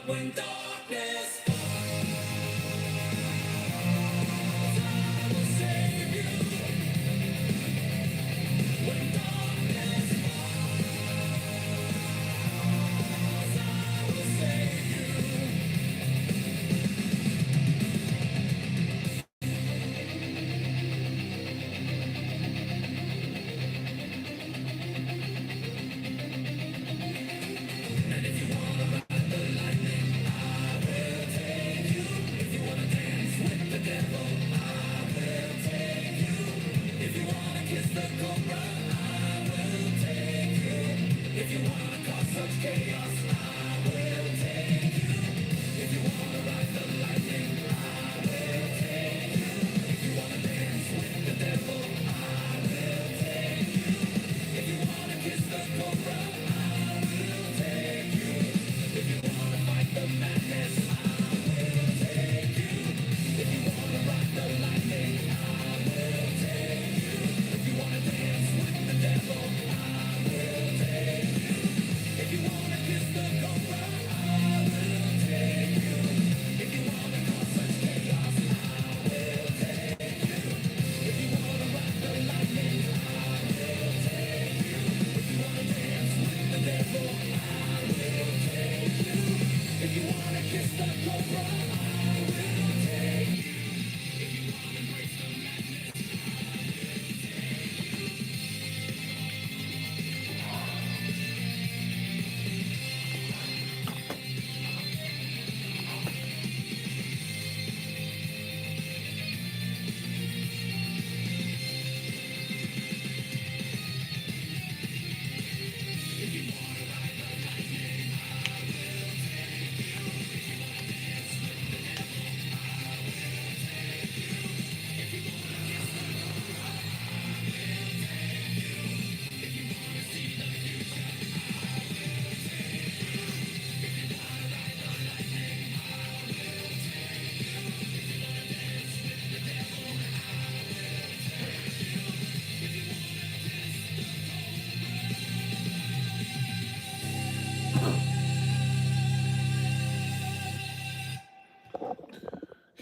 When darkness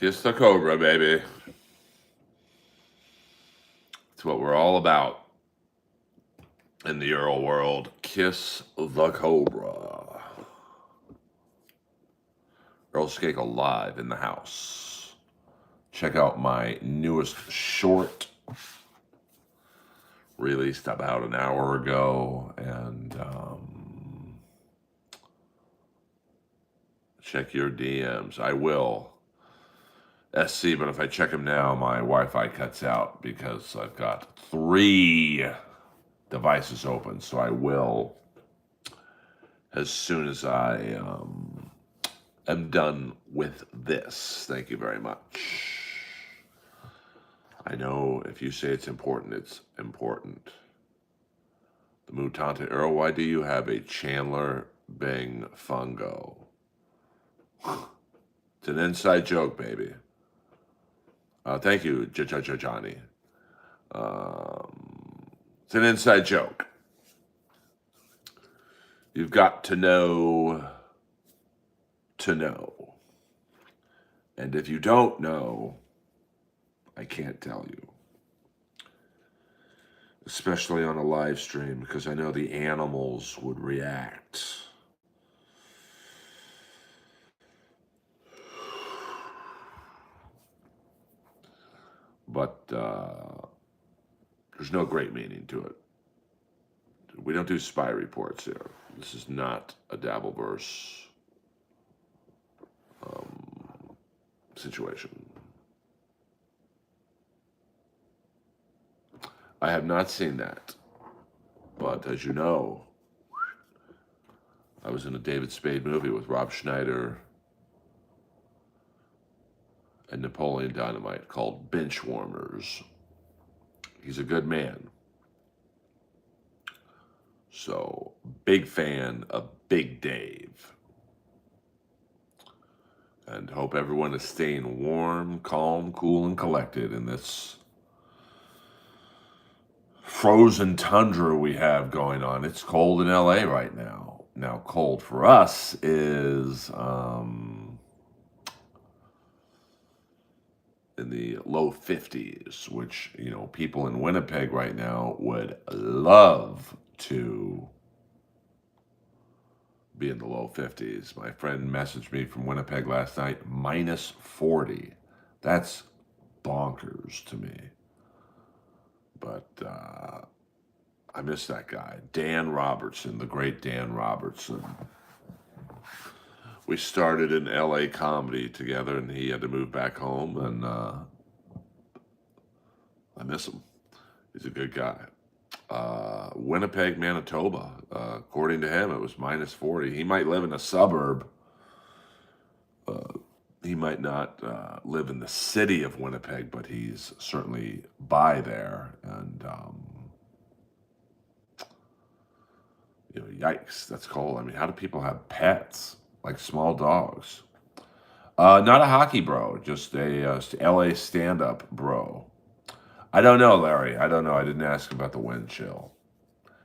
Kiss the Cobra, baby. It's what we're all about in the Earl world. Kiss the Cobra. Earl Skakel live in the house. Check out my newest short, released about an hour ago, and check your DMs. I will. SC, but if I check them now, my Wi-Fi cuts out because I've got 3 devices open. So I will, as soon as I am done with this. Thank you very much. I know if you say it's important, it's important. The Mutante Earl, why do you have a Chandler Bing fungo? It's an inside joke, baby. Thank you, Johnny. It's an inside joke. You've got to know to know. And if you don't know, I can't tell you. Especially on a live stream, because I know the animals would react. But there's no great meaning to it. We don't do spy reports here. This is not a Dabbleverse situation. I have not seen that. But as you know, I was in a David Spade movie with Rob Schneider and Napoleon Dynamite called Benchwarmers. He's a good man. So, big fan of Big Dave. And hope everyone is staying warm, calm, cool, and collected in this frozen tundra we have going on. It's cold in LA right now. Now, cold for us is in the low 50s, which, people in Winnipeg right now would love to be in the low 50s. My friend messaged me from Winnipeg last night, minus 40. That's bonkers to me. But I miss that guy, Dan Robertson, the great Dan Robertson. We started in LA comedy together, and he had to move back home, and I miss him. He's a good guy. Winnipeg, Manitoba. According to him, it was minus 40. He might live in a suburb. He might not live in the city of Winnipeg, but he's certainly by there. And, yikes, that's cold. I mean, how do people have pets, like small dogs? Not a hockey bro, just a LA stand-up bro. I don't know, Larry. I don't know. I didn't ask about the wind chill.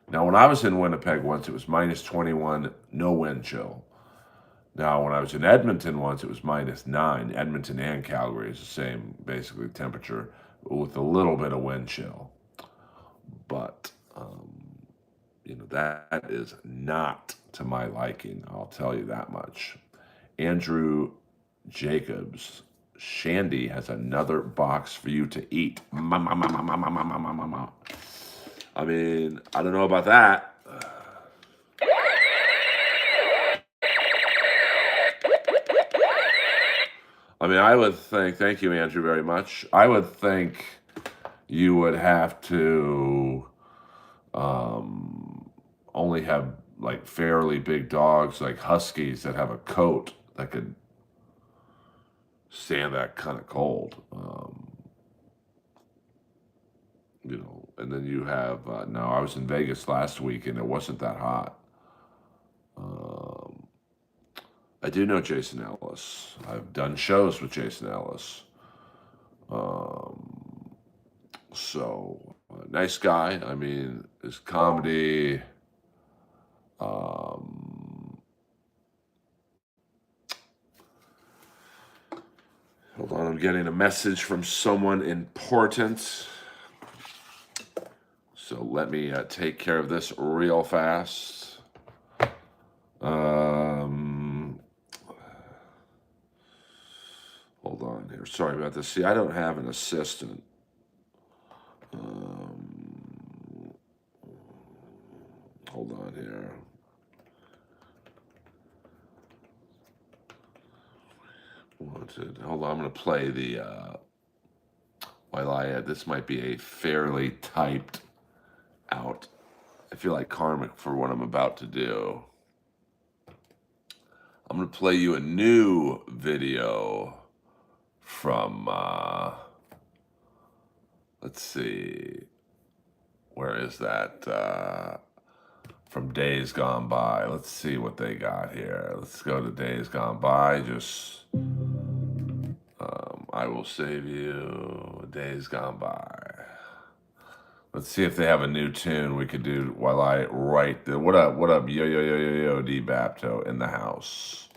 Now, when I was in Winnipeg once, it was minus 21, no wind chill. Now, when I was in Edmonton once, it was minus 9. Edmonton and Calgary is the same, basically, temperature with a little bit of wind chill. But, that is not to my liking. I'll tell you that much. Andrew Jacobs, Shandy has another box for you to eat. I mean, I don't know about that. I mean, I would think, thank you, Andrew, very much. I would think you would have to only have like fairly big dogs, like huskies that have a coat that could stand that kind of cold. And then you have, no, I was in Vegas last week and it wasn't that hot. I do know Jason Ellis. I've done shows with Jason Ellis. Nice guy. I mean, his comedy, hold on, I'm getting a message from someone important. So let me take care of this real fast. Hold on here. Sorry about this. See, I don't have an assistant. Hold on here. Hold on, I'm going to play the, this might be a fairly typed out. I feel like karmic for what I'm about to do. I'm going to play you a new video from, let's see, where is that? From Days Gone By. Let's see what they got here. Let's go to Days Gone By. I will save you Days Gone By. Let's see if they have a new tune we could do while I write the, what up, yo, D Bapto in the house.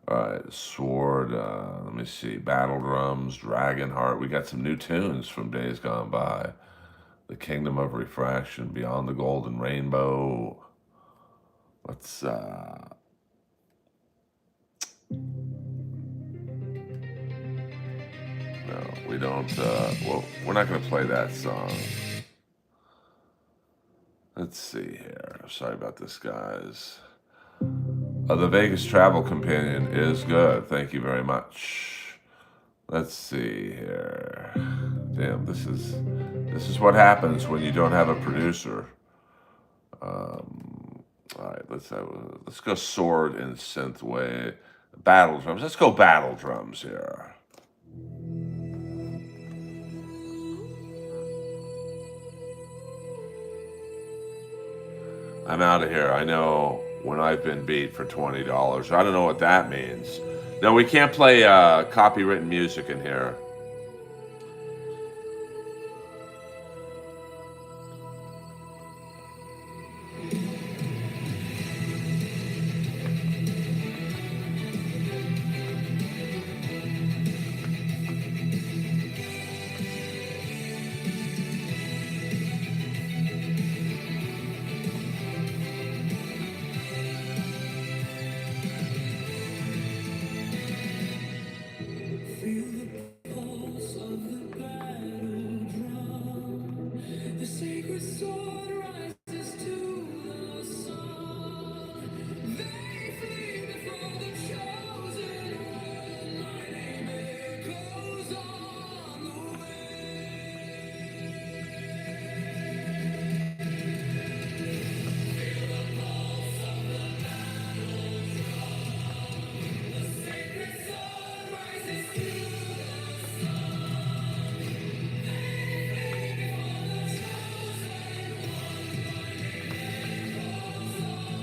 All right, Sword, let me see, Battle Drums, Dragonheart. We got some new tunes from Days Gone By. The Kingdom of Refraction, Beyond the Golden Rainbow. Let's, no, we don't, well, we're not going to play that song. Let's see here. Sorry about this, guys. The Vegas Travel Companion is good. Thank you very much. Let's see here. Damn, this is what happens when you don't have a producer. All right, let's go Sword and Synthwave. Battle Drums. Let's go Battle Drums here. I'm out of here. I know when I've been beat for $20. I don't know what that means. No, we can't play copywritten music in here.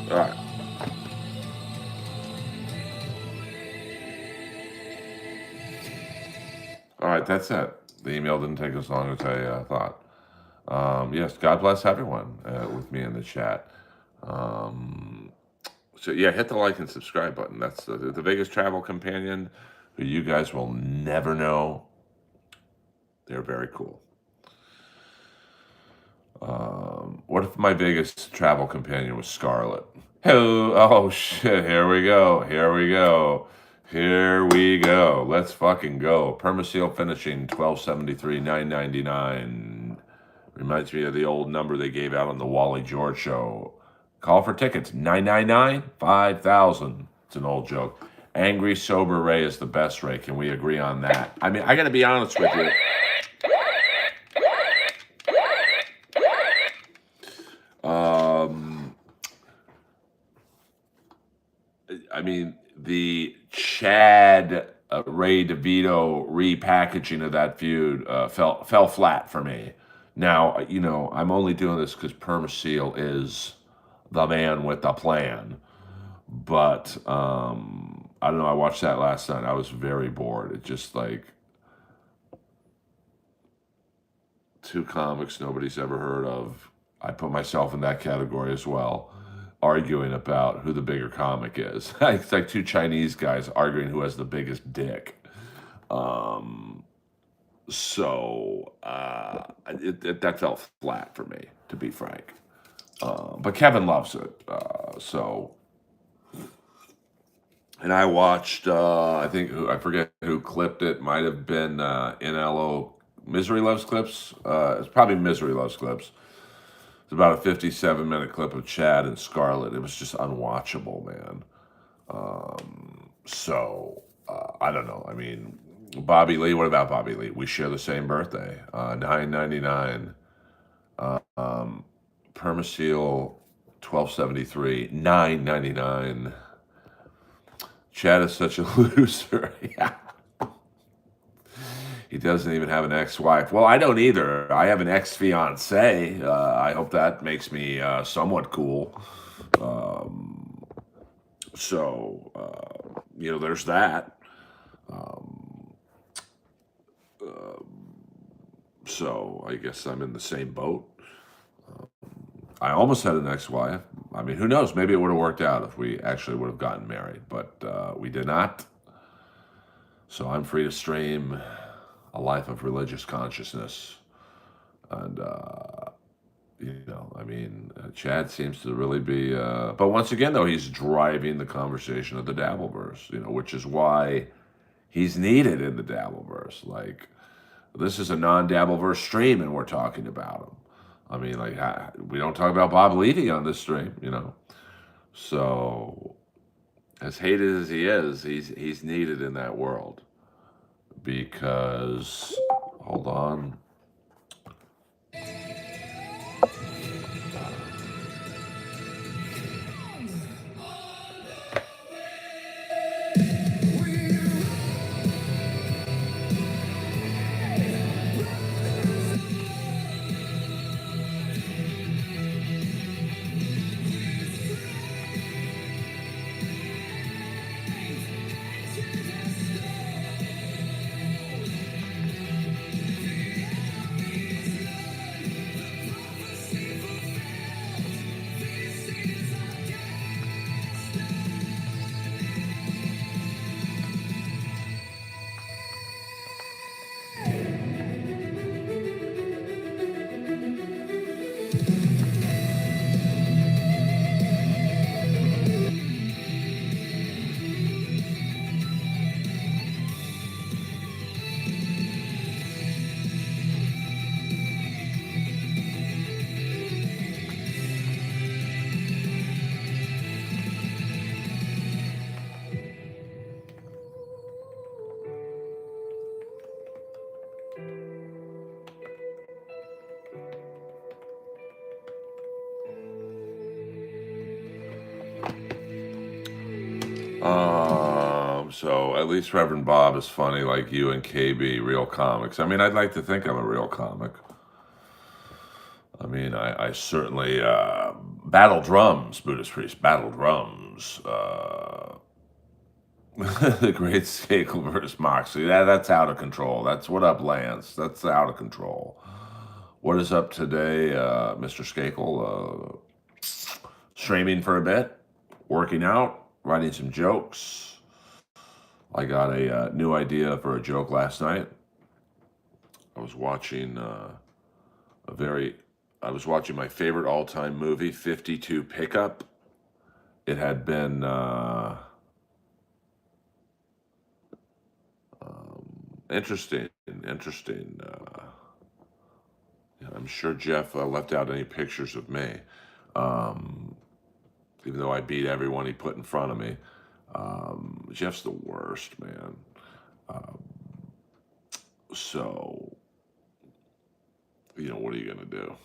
All right. All right, that's it. The email didn't take as long as I thought. Yes, God bless everyone with me in the chat. Um, so yeah, hit the like and subscribe button. That's the Vegas travel companion, who you guys will never know. They're very cool. What if my Vegas travel companion was Scarlett? Oh shit! Here we go. Here we go. Here we go. Let's fucking go. Permaseal finishing 1273 999. Reminds me of the old number they gave out on the Wally George show. Call for tickets 999 5000. It's an old joke. Angry sober Ray is the best Ray. Can we agree on that? I mean, I got to be honest with you. I mean, the Chad Ray DeVito repackaging of that feud fell flat for me. Now, you know, I'm only doing this because Permaseal is the man with the plan. But I don't know. I watched that last night. I was very bored. It just like two comics nobody's ever heard of. I put myself in that category as well, arguing about who the bigger comic is. It's like two Chinese guys arguing who has the biggest dick. That fell flat for me, to be frank. But Kevin loves it. And I watched, I forget who clipped it. Might have been NLO Misery Loves Clips. It's probably Misery Loves Clips. It's about a 57-minute clip of Chad and Scarlett. It was just unwatchable, man. I don't know. I mean, Bobby Lee, what about Bobby Lee? We share the same birthday, 999. Permaseal, 1273, 999. Chad is such a loser. Yeah. He doesn't even have an ex-wife. Well, I don't either. I have an ex-fiance. I hope that makes me somewhat cool. You know, there's that. So I guess I'm in the same boat. I almost had an ex-wife. I mean, who knows? Maybe it would have worked out if we actually would have gotten married, but we did not. So I'm free to stream a life of religious consciousness. And, you know, I mean, Chad seems to really be, but once again, though, he's driving the conversation of the Dabbleverse, you know, which is why he's needed in the Dabbleverse. Like, this is a non-Dabbleverse stream, and we're talking about him. I mean, like, we don't talk about Bob Levy on this stream, you know. So, as hated as he is, he's needed in that world. Because, hold on. So at least Reverend Bob is funny, like you and KB, real comics. I mean, I'd like to think I'm a real comic. I mean, I certainly Battle drums, Buddhist priest, battle drums. The great Skakel versus Moxley. That's out of control. That's what up, Lance. That's out of control. What is up today, Mr. Skakel? Streaming for a bit, working out, writing some jokes. I got a new idea for a joke last night. I was watching my favorite all-time movie, 52 Pickup. It had been interesting. I'm sure Jeff left out any pictures of me, even though I beat everyone he put in front of me. Jeff's the worst, man. So, what are you going to do?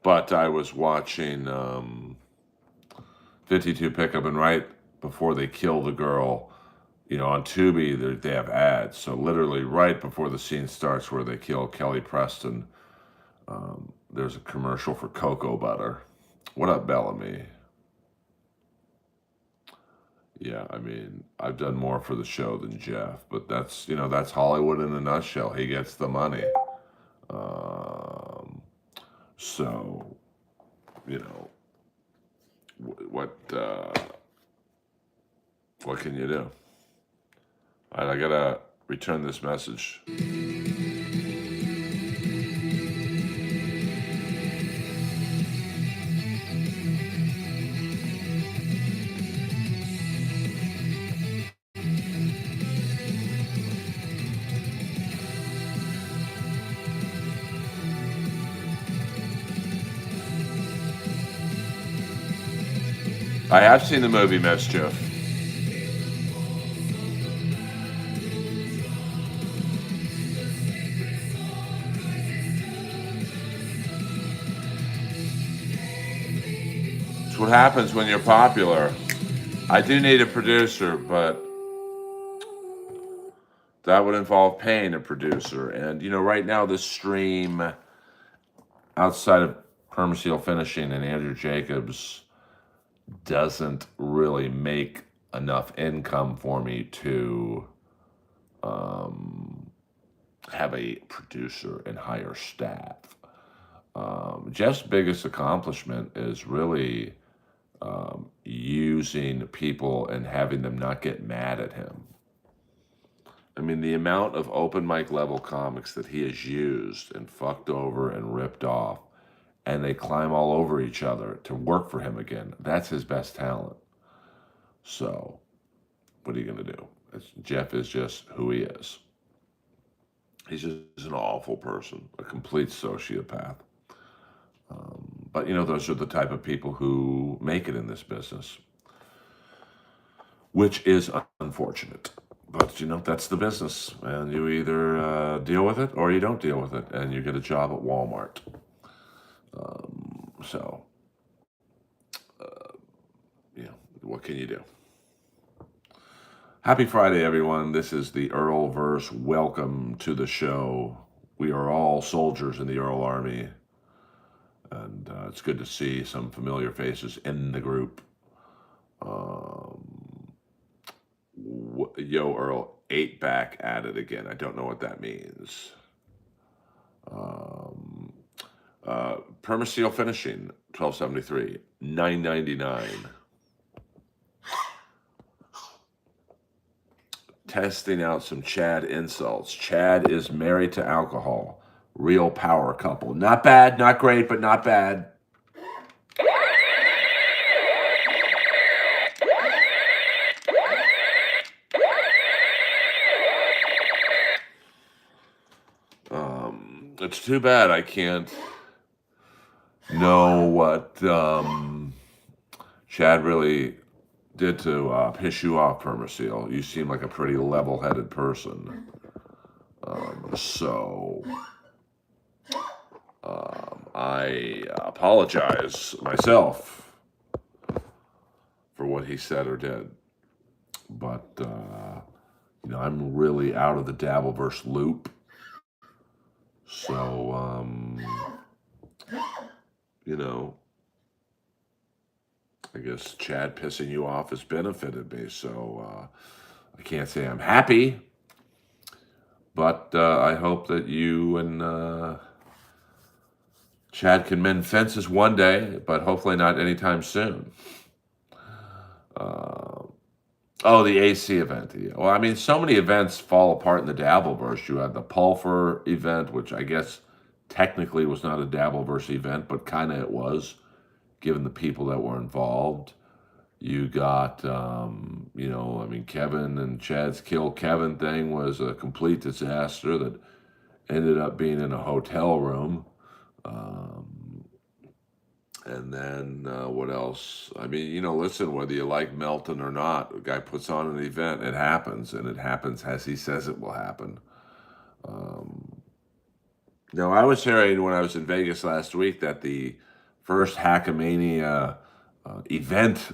But I was watching 52 Pickup, and right before they kill the girl, on Tubi, they have ads. So literally right before the scene starts where they kill Kelly Preston, there's a commercial for cocoa butter. What up, Bellamy? Yeah, I mean, I've done more for the show than Jeff, but that's Hollywood in a nutshell. He gets the money. So, what can you do? All right, I gotta return this message. I have seen the movie Mischief. It's what happens when you're popular. I do need a producer, but that would involve paying a producer. And, right now this stream, outside of Permaseal Finishing and Andrew Jacobs, doesn't really make enough income for me to have a producer and hire staff. Jeff's biggest accomplishment is really using people and having them not get mad at him. I mean, the amount of open mic level comics that he has used and fucked over and ripped off, and they climb all over each other to work for him again, that's his best talent. So, what are you going to do? Jeff is just who he is. He's just an awful person, a complete sociopath. But, those are the type of people who make it in this business, which is unfortunate. But, that's the business. And you either deal with it or you don't deal with it, and you get a job at Walmart. What can you do? Happy Friday, everyone. This is the Earlverse. Welcome to the show. We are all soldiers in the Earl Army. And it's good to see some familiar faces in the group. Yo, Earl, 8 back at it again. I don't know what that means. Permaseal Finishing, $12.73, $9.99. Testing out some Chad insults. Chad is married to alcohol. Real power couple. Not bad, not great, but not bad. It's too bad I can't know what Chad really did to piss you off, Permaseal. You seem like a pretty level-headed person. I apologize myself for what he said or did. But, I'm really out of the Dabbleverse loop. So, I guess Chad pissing you off has benefited me. So I can't say I'm happy, but I hope that you and Chad can mend fences one day, but hopefully not anytime soon. Uh, oh, the AC event. Yeah. Well, I mean, so many events fall apart in the Dabbleverse. You had the Pulver event, which I guess technically was not a Dabbleverse event, but kind of it was, given the people that were involved. You got, I mean, Kevin and Chad's Kill Kevin thing was a complete disaster that ended up being in a hotel room. Um, and then what else? I mean, listen, whether you like Melton or not, the guy puts on an event, it happens, and it happens as he says it will happen. Um, Now, I was hearing when I was in Vegas last week that the first Hackamania event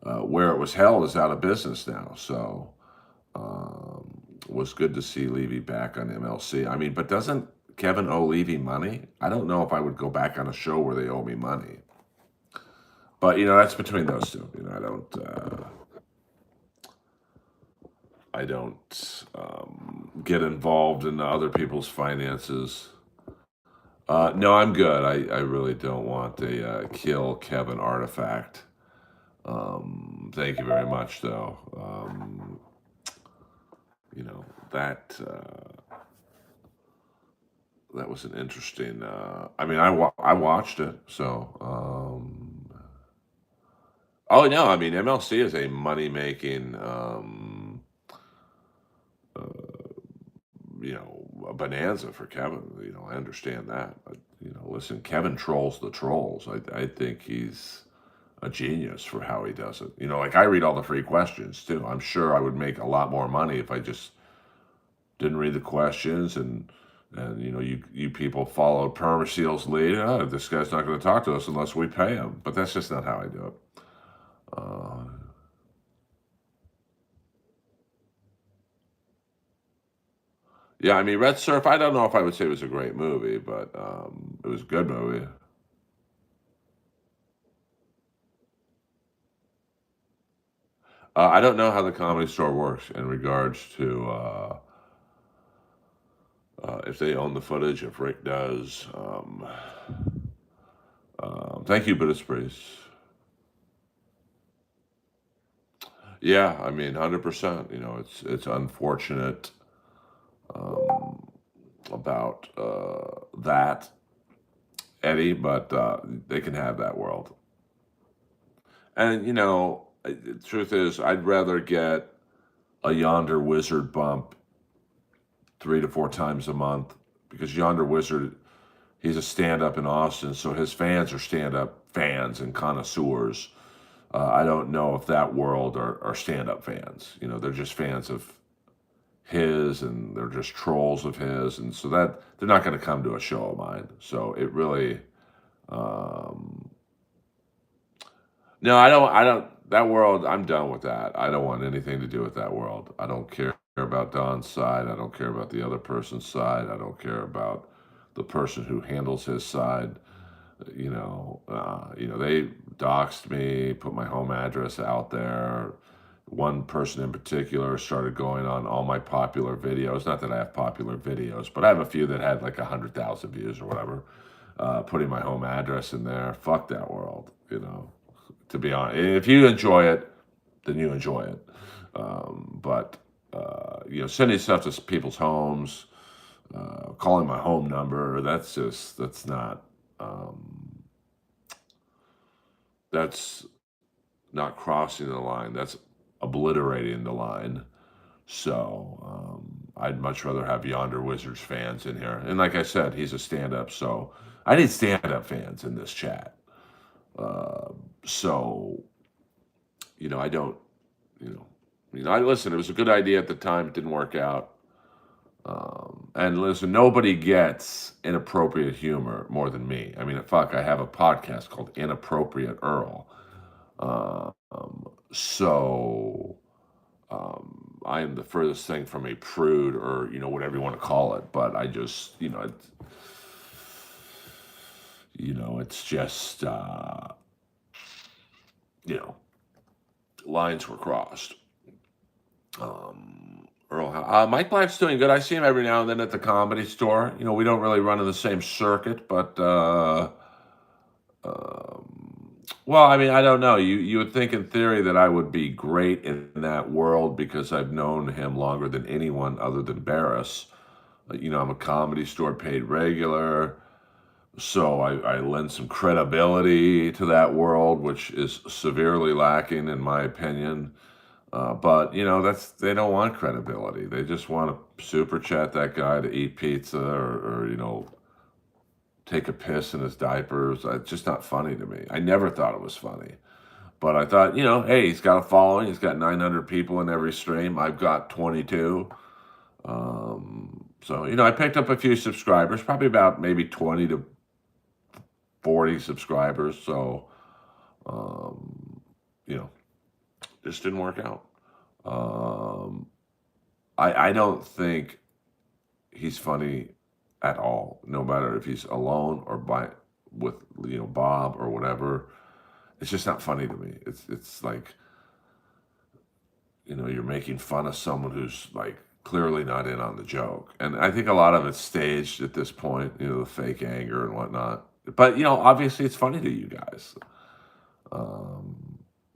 where it was held is out of business now. So it was good to see Levy back on MLC. I mean, but doesn't Kevin owe Levy money? I don't know if I would go back on a show where they owe me money. But that's between those two. I don't get involved in other people's finances. No, I'm good. I really don't want a kill Kevin artifact. Thank you very much, though. You know that that was an interesting. I mean, I watched it, so. Oh no, I mean MLC is a money making. A bonanza for Kevin. I understand that. But, listen, Kevin trolls the trolls. I think he's a genius for how he does it. Like I read all the free questions too. I'm sure I would make a lot more money if I just didn't read the questions and you people followed Permaseal's lead. Oh, this guy's not going to talk to us unless we pay him. But that's just not how I do it. Yeah, I mean, Red Surf, I don't know if I would say it was a great movie, but it was a good movie. I don't know how the Comedy Store works in regards to if they own the footage, if Rick does. Thank you, Buddhist Priest. Yeah, I mean, 100%. It's unfortunate about that, Eddie, but they can have that world. And the truth is, I'd rather get a Yonder Wizard bump 3 to 4 times a month because Yonder Wizard, he's a stand-up in Austin, so his fans are stand-up fans and connoisseurs. I don't know if that world are stand-up fans. They're just fans of his, and they're just trolls of his, and so that they're not going to come to a show of mine. So it really, no, I don't. I don't. That world, I'm done with that. I don't want anything to do with that world. I don't care about Don's side. I don't care about the other person's side. I don't care about the person who handles his side. They doxed me, put my home address out there. One person in particular started going on all my popular videos. Not that I have popular videos, but I have a few that had like 100,000 views or whatever. Putting my home address in there. Fuck that world. To be honest, if you enjoy it, then you enjoy it. But sending stuff to people's homes, calling my home number, that's not. That's not crossing the line. That's obliterating the line. So I'd much rather have Yonder Wizards fans in here. And like I said, he's a stand-up, so I need stand-up fans in this chat. So I don't. I listen. It was a good idea at the time. It didn't work out. And listen, nobody gets inappropriate humor more than me. I mean, fuck, I have a podcast called Inappropriate Earl. So I am the furthest thing from a prude or, whatever you want to call it. But I just, it's just, you know, lines were crossed. Mike Black's doing good. I see him every now and then at the Comedy Store. You know, we don't really run in the same circuit, but well, I mean, I don't know. You would think in theory that I would be great in that world because I've known him longer than anyone other than Barris. You know, I'm a Comedy Store paid regular, so I lend some credibility to that world, which is severely lacking in my opinion. But you know, they don't want credibility. They just want to super chat that guy to eat pizza or you know, take a piss in his diapers. It's just not funny to me. I never thought it was funny. But I thought, you know, hey, he's got a following. He's got 900 people in every stream. I've got 22. So, you know, I picked up a few subscribers, probably about maybe 20 to 40 subscribers. So, you know, just didn't work out. I don't think he's funny at all, no matter if he's alone or with you know Bob or whatever. It's just not funny to me. It's like, you know, you're making fun of someone who's like clearly not in on the joke. And I think a lot of it's staged at this point, you know, the fake anger and whatnot. But, you know, obviously it's funny to you guys.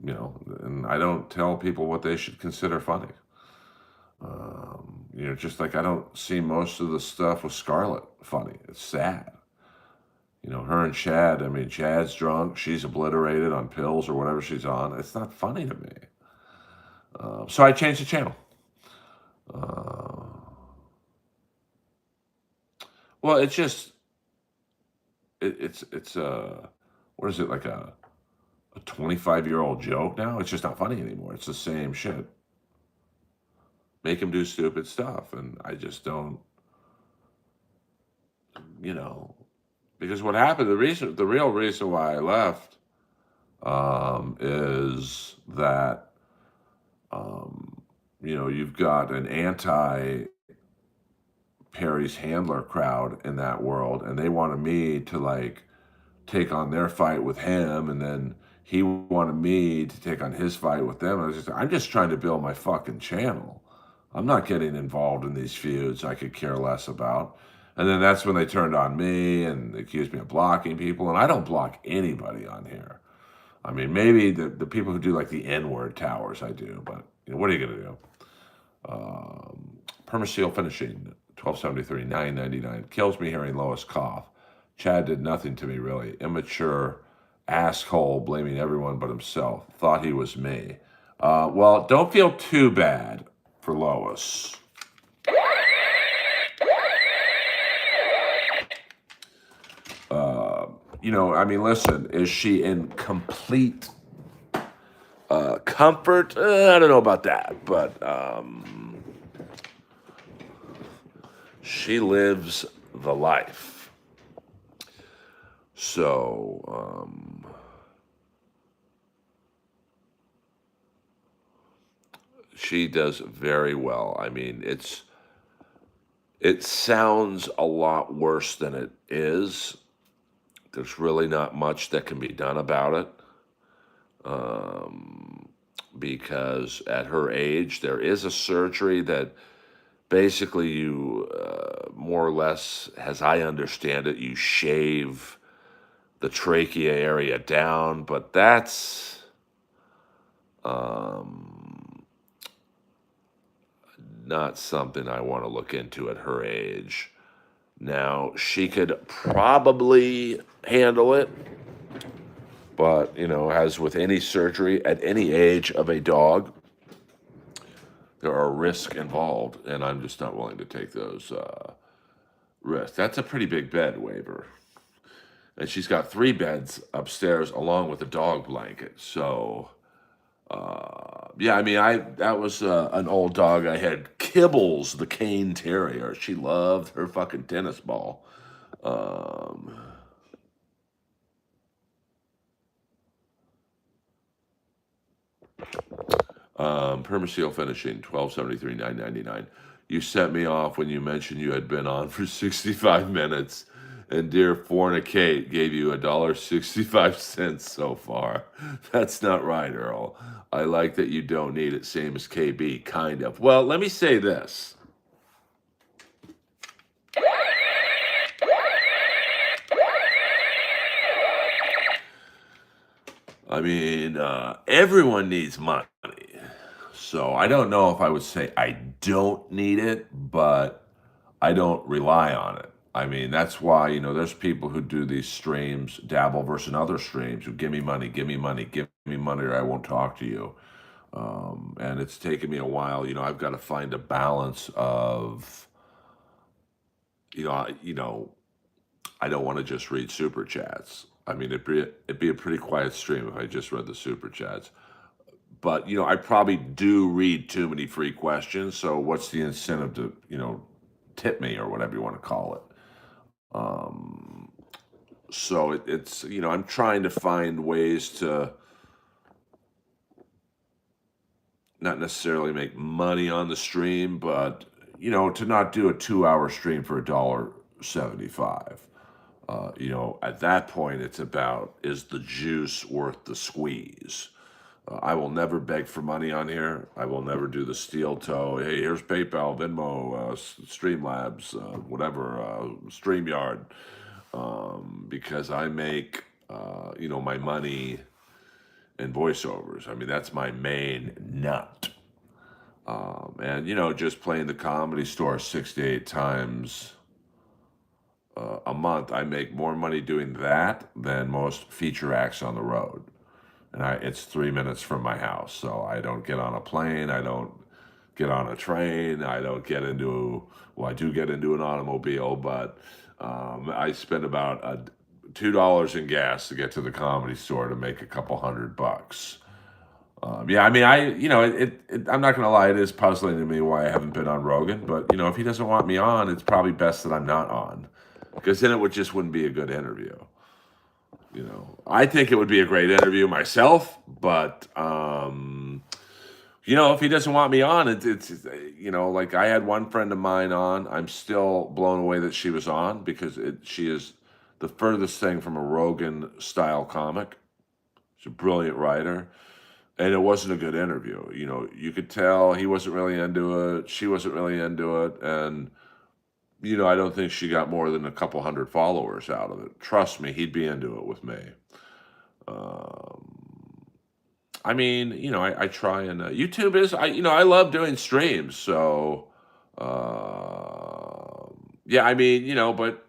You know, and I don't tell people what they should consider funny. You know, just like I don't see most of the stuff with Scarlett funny. It's sad. You know, her and Chad, I mean, Chad's drunk, she's obliterated on pills or whatever she's on. It's not funny to me. So I changed the channel. Well, it's just, it's what is it, like a 25-year-old joke now? It's just not funny anymore. It's the same shit. Make him do stupid stuff. And I just don't, you know, because what happened, the real reason why I left is that, you know, you've got an anti Perry's handler crowd in that world, and they wanted me to like take on their fight with him, and then he wanted me to take on his fight with them. I'm just trying to build my fucking channel. I'm not getting involved in these feuds I could care less about. And then that's when they turned on me and accused me of blocking people, and I don't block anybody on here. I mean, maybe the people who do like the N-word towers I do, but you know, what are you gonna do? Permaseal Finishing, 1273, 999. Kills me hearing Lois cough. Chad did nothing to me, really. Immature asshole blaming everyone but himself. Thought he was me. Well, don't feel too bad for Lois. You know, I mean, listen, is she in complete comfort? I don't know about that, but she lives the life. So, she does very well. I mean, it sounds a lot worse than it is. There's really not much that can be done about it. Because at her age, there is a surgery that basically you more or less, as I understand it, you shave the trachea area down, but that's not something I want to look into at her age. Now, she could probably handle it, but, you know, as with any surgery at any age of a dog, there are risks involved, and I'm just not willing to take those risks. That's a pretty big bed, Waver. And she's got 3 beds upstairs along with a dog blanket. So, yeah, I mean, that was an old dog I had, Kibbles, the cane terrier. She loved her fucking tennis ball. Permaseal Finishing, 1273, 999. You set me off when you mentioned you had been on for 65 minutes And dear Fornicate gave you $1.65 so far. That's not right, Earl. I like that you don't need it, same as KB, kind of. Well, let me say this. I mean, everyone needs money. So I don't know if I would say I don't need it, but I don't rely on it. I mean, that's why, there's people who do these streams, Dabbleverse and other streams, who give me money, give me money, give me money, or I won't talk to you. And it's taken me a while. I've got to find a balance of, you know, I, you know, I don't want to just read super chats. I mean, it'd be a pretty quiet stream if I just read the super chats. But I probably do read too many free questions. So what's the incentive to tip me or whatever you want to call it? Um, so it's I'm trying to find ways to not necessarily make money on the stream, but to not do a 2-hour stream for $1.75. At that point, it's about, is the juice worth the squeeze? I will never beg for money on here. I will never do the steel toe. Hey, here's PayPal, Venmo, Streamlabs, whatever, StreamYard, because I make, my money in voiceovers. I mean, that's my main nut. And just playing the Comedy Store 6 to 8 times a month, I make more money doing that than most feature acts on the road. And it's 3 minutes from my house, so I don't get on a plane, I don't get on a train, I don't get into, well, I do get into an automobile, but I spend about $2 in gas to get to the Comedy Store to make a couple $100. Yeah, I mean, I'm not gonna lie, it is puzzling to me why I haven't been on Rogan, but if he doesn't want me on, it's probably best that I'm not on, because then wouldn't be a good interview. I think it would be a great interview myself, but if he doesn't want me on, it's like I had one friend of mine on. I'm still blown away that she was on, because she is the furthest thing from a Rogan style comic. She's a brilliant writer, and it wasn't a good interview. You could tell he wasn't really into it, she wasn't really into it, and I don't think she got more than a couple hundred followers out of it. Trust me, he'd be into it with me. I mean, I try, and YouTube is, I love doing streams. So, yeah, I mean, but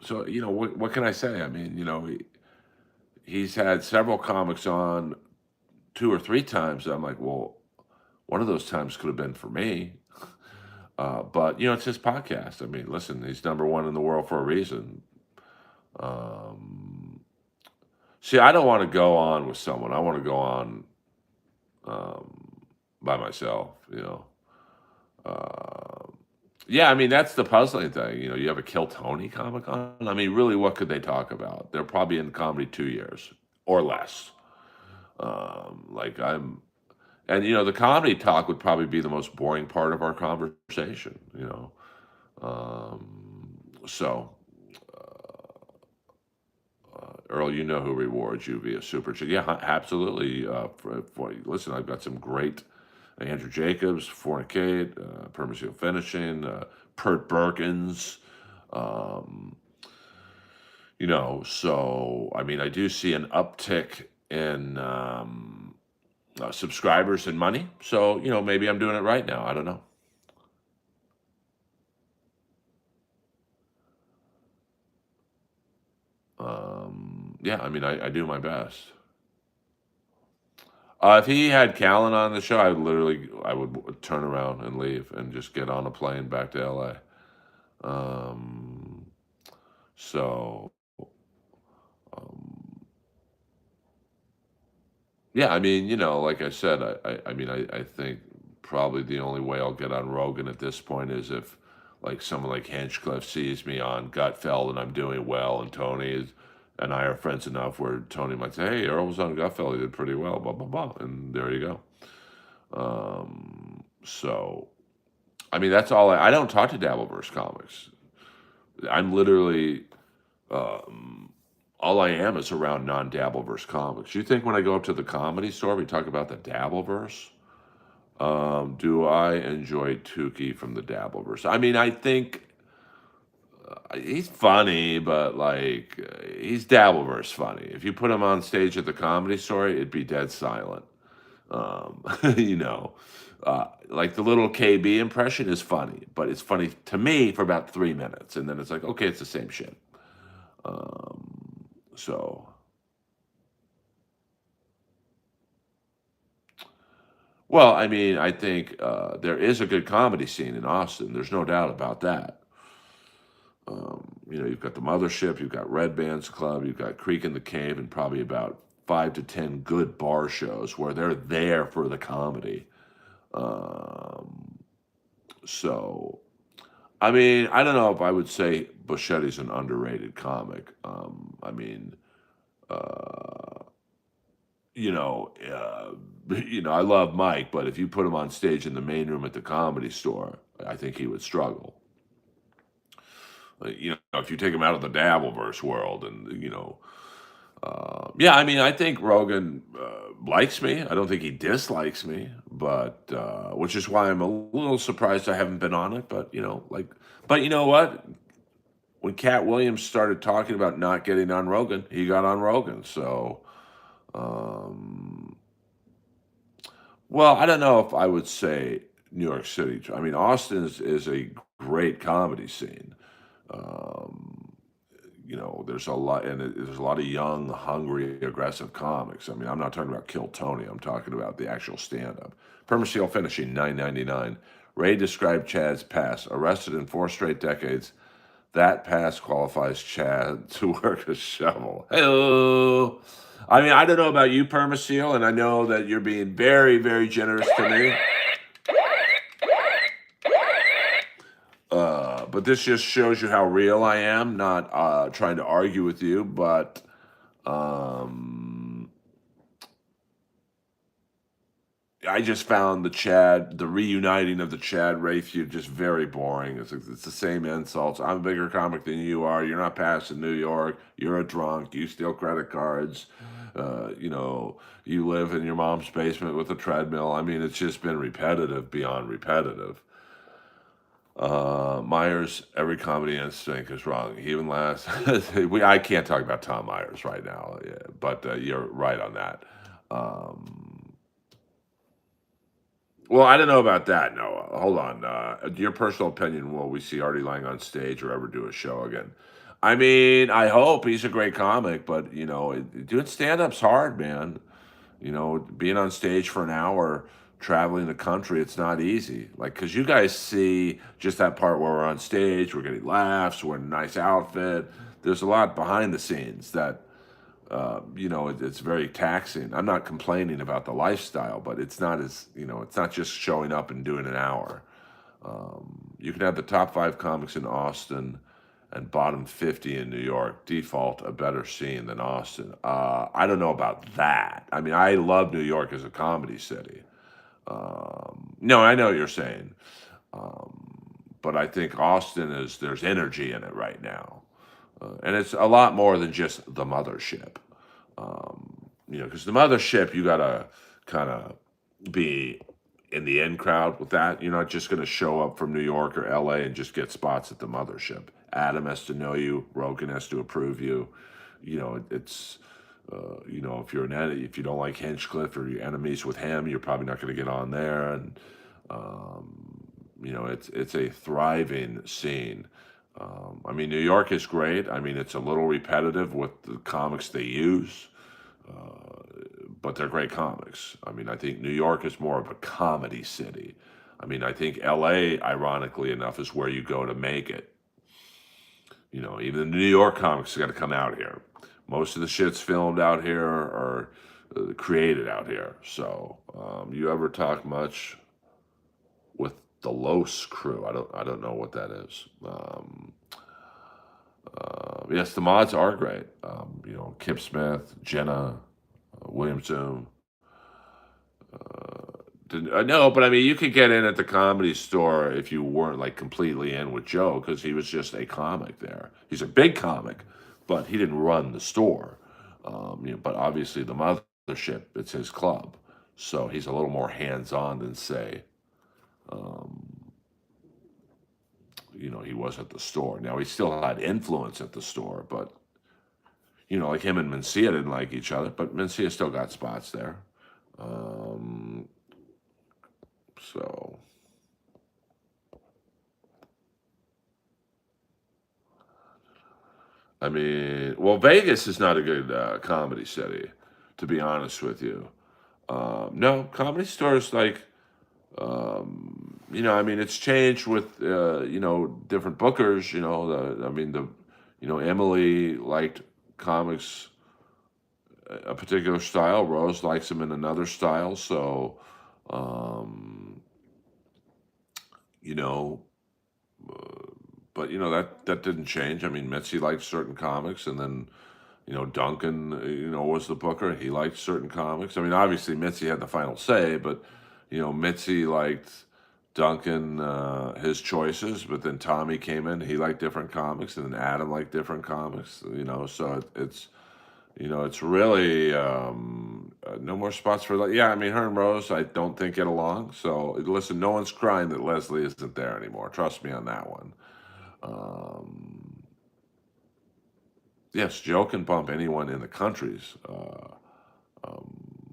so, what can I say? I mean, he's had several comics on 2 or 3 times. I'm like, well, one of those times could have been for me. But it's his podcast. I mean, listen, he's #1 in the world for a reason. See, I don't want to go on with someone. I want to go on by myself. Uh, yeah, I mean, that's the puzzling thing. You have a Kill Tony comic on. I mean, really, what could they talk about? They're probably in comedy 2 years or less. Like and the comedy talk would probably be the most boring part of our conversation. So Earl, you know who rewards you via super chat. Yeah, absolutely. Listen, I've got some great Andrew Jacobs, Fornicate, Permasil Finishing, Pert Perkins. Um, so I mean, I do see an uptick in subscribers and money. So maybe I'm doing it right now. I don't know. Yeah, I mean, I do my best. If he had Callan on the show, I would turn around and leave and just get on a plane back to LA. So, um, yeah, I mean, like I said, I mean, I think probably the only way I'll get on Rogan at this point is if, like, someone like Hinchcliffe sees me on Gutfeld and I'm doing well, and and I are friends enough where Tony might say, "Hey, Earl was on Gutfeld, he did pretty well, blah blah blah," and there you go. So, I mean, that's all. I don't talk to Dabbleverse comics. I'm literally all I am is around non-Dabbleverse comics. You think when I go up to the Comedy Store, we talk about the Dabbleverse? Do I enjoy Tukey from the Dabbleverse? I mean, I think he's funny, but like he's Dabbleverse funny. If you put him on stage at the Comedy Store, it'd be dead silent. Um, you know, like the little KB impression is funny, but it's funny to me for about 3 minutes, and then it's like, okay, it's the same shit. So, well, I mean, I think there is a good comedy scene in Austin. There's no doubt about that. You've got the Mothership, you've got Red Bands Club, you've got Creek in the Cave, and probably about 5 to 10 good bar shows where they're there for the comedy. Um, so, I mean, I don't know if I would say Buschetti's an underrated comic. I mean, uh, you know, I love Mike, but if you put him on stage in the main room at the Comedy Store, I think he would struggle. If you take him out of the Dabbleverse world, and yeah, I mean, I think Rogan likes me. I don't think he dislikes me, but which is why I'm a little surprised I haven't been on it. But but you know what? When Cat Williams started talking about not getting on Rogan, he got on Rogan. So, um, well, I don't know if I would say New York City. I mean, Austin is a great comedy scene. Um, there's a lot, and there's a lot of young, hungry, aggressive comics. I mean, I'm not talking about Kill Tony. I'm talking about the actual stand-up. Permaseal finishing 9.99. Ray described Chad's past. Arrested in 4 straight decades. That pass qualifies Chad to work a shovel. Hello. I mean, I don't know about you, Permaseal, and I know that you're being very, very generous to me. But this just shows you how real I am, not trying to argue with you, but um, I just found the reuniting of the Chad Ray feud just very boring. It's the same insults. I'm a bigger comic than you are. You're not passing New York. You're a drunk. You steal credit cards. You live in your mom's basement with a treadmill. I mean, it's just been repetitive beyond repetitive. Myers, every comedy instinct is wrong. He even laughs. I can't talk about Tom Myers right now, yeah, but you're right on that. Um, well, I don't know about that, Noah. Hold on. Your personal opinion, will we see Artie Lang on stage or ever do a show again? I mean, I hope he's a great comic, but doing stand-up's hard, man. Being on stage for an hour, traveling the country, it's not easy. Like, because you guys see just that part where we're on stage, we're getting laughs, we're in a nice outfit. There's a lot behind the scenes that, it's very taxing. I'm not complaining about the lifestyle, but it's not just showing up and doing an hour. You can have the top 5 comics in Austin and bottom 50 in New York default a better scene than Austin. I don't know about that. I mean, I love New York as a comedy city. No, I know what you're saying. But I think there's energy in it right now. And it's a lot more than just the mothership. Because the mothership, you got to kind of be in the in crowd with that. You're not just going to show up from New York or LA and just get spots at the mothership. Adam has to know you. Rogan has to approve you. It's if you don't like Hinchcliffe or you're enemies with him, you're probably not going to get on there. And it's a thriving scene. I mean, New York is great. I mean, it's a little repetitive with the comics they use, but they're great comics. I mean, I think New York is more of a comedy city. I mean, I think LA, ironically enough, is where you go to make it. Even the New York comics got to come out here. Most of the shit's filmed out here or created out here. So, you ever talk much with the Los crew? I don't know what that is. Yes, the mods are great. Kip Smith, Jenna, William Zoom, No, but I mean, you could get in at the Comedy Store if you weren't like completely in with Joe because he was just a comic there. He's a big comic, but he didn't run the store. But obviously the mothership, it's his club, so he's a little more hands-on than say, um, he was at the store. Now he still had influence at the store, but like him and Mencia didn't like each other, but Mencia still got spots there. Um, so I mean, well, Vegas is not a good comedy city, to be honest with you. No, Comedy Store's like, I mean, it's changed with, different bookers. Emily liked comics a particular style. Rose likes them in another style. So, um, you know, but that didn't change. I mean, Mitzi liked certain comics, and then Duncan, was the booker. He liked certain comics. I mean, obviously Mitzi had the final say, but Mitzi liked Duncan his choices, but then Tommy came in. He liked different comics, and then Adam liked different comics. So it's really no more spots for that. Yeah, I mean, her and Rose, I don't think get along. So listen, no one's crying that Leslie isn't there anymore. Trust me on that one. Um, yes, Joe can bump anyone in the countries. Um,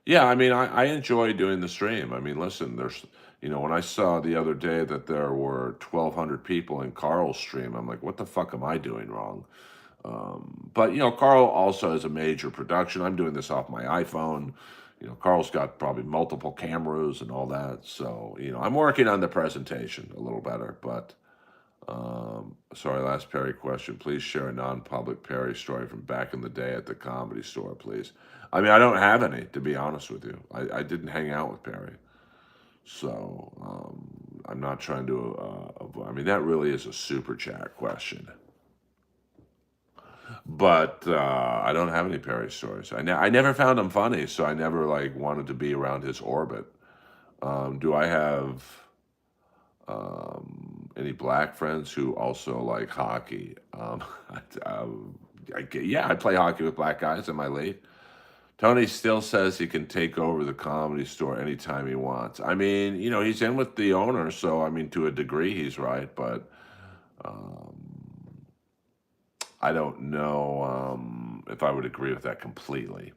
yeah, I mean, I enjoy doing the stream. I mean, listen, when I saw the other day that there were 1,200 people in Carl's stream, I'm like, what the fuck am I doing wrong? But Carl also has a major production. I'm doing this off my iPhone. Carl's got probably multiple cameras and all that. So, I'm working on the presentation a little better, but sorry, last Perry question. Please share a non-public Perry story from back in the day at the Comedy Store, please. I mean, I don't have any, to be honest with you. I didn't hang out with Perry. So I'm not trying to, I mean, that really is a super chat question. But I don't have any Perry stories. I never found him funny, so I never like wanted to be around his orbit. Do I have any black friends who also like hockey? Yeah, I play hockey with black guys in my league. Tony still says he can take over the Comedy Store anytime he wants. I mean, he's in with the owner, so I mean, to a degree, he's right, but um, I don't know if I would agree with that completely.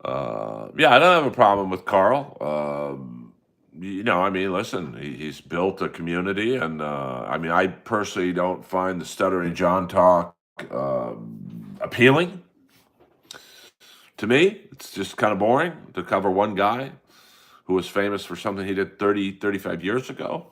Yeah, I don't have a problem with Carl. I mean, listen, he's built a community, and I mean, I personally don't find the Stuttering John talk appealing. To me, it's just kind of boring to cover one guy who was famous for something he did 30, 35 years ago.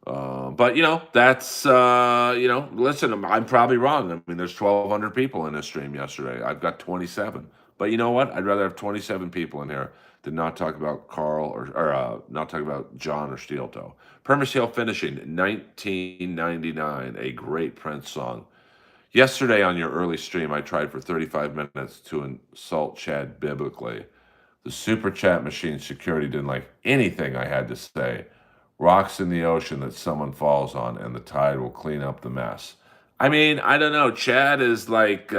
But that's listen, I'm probably wrong. I mean, there's 1,200 people in this stream yesterday. I've got 27. But you know what? I'd rather have 27 people in here than not talk about Carl or not talk about John or Steel Toe. Permis Hill Finishing, 1999, a great Prince song. Yesterday on your early stream, I tried for 35 minutes to insult Chad biblically. The super chat machine security didn't like anything I had to say. Rocks in the ocean that someone falls on, and the tide will clean up the mess. I mean, I don't know. Chad is like,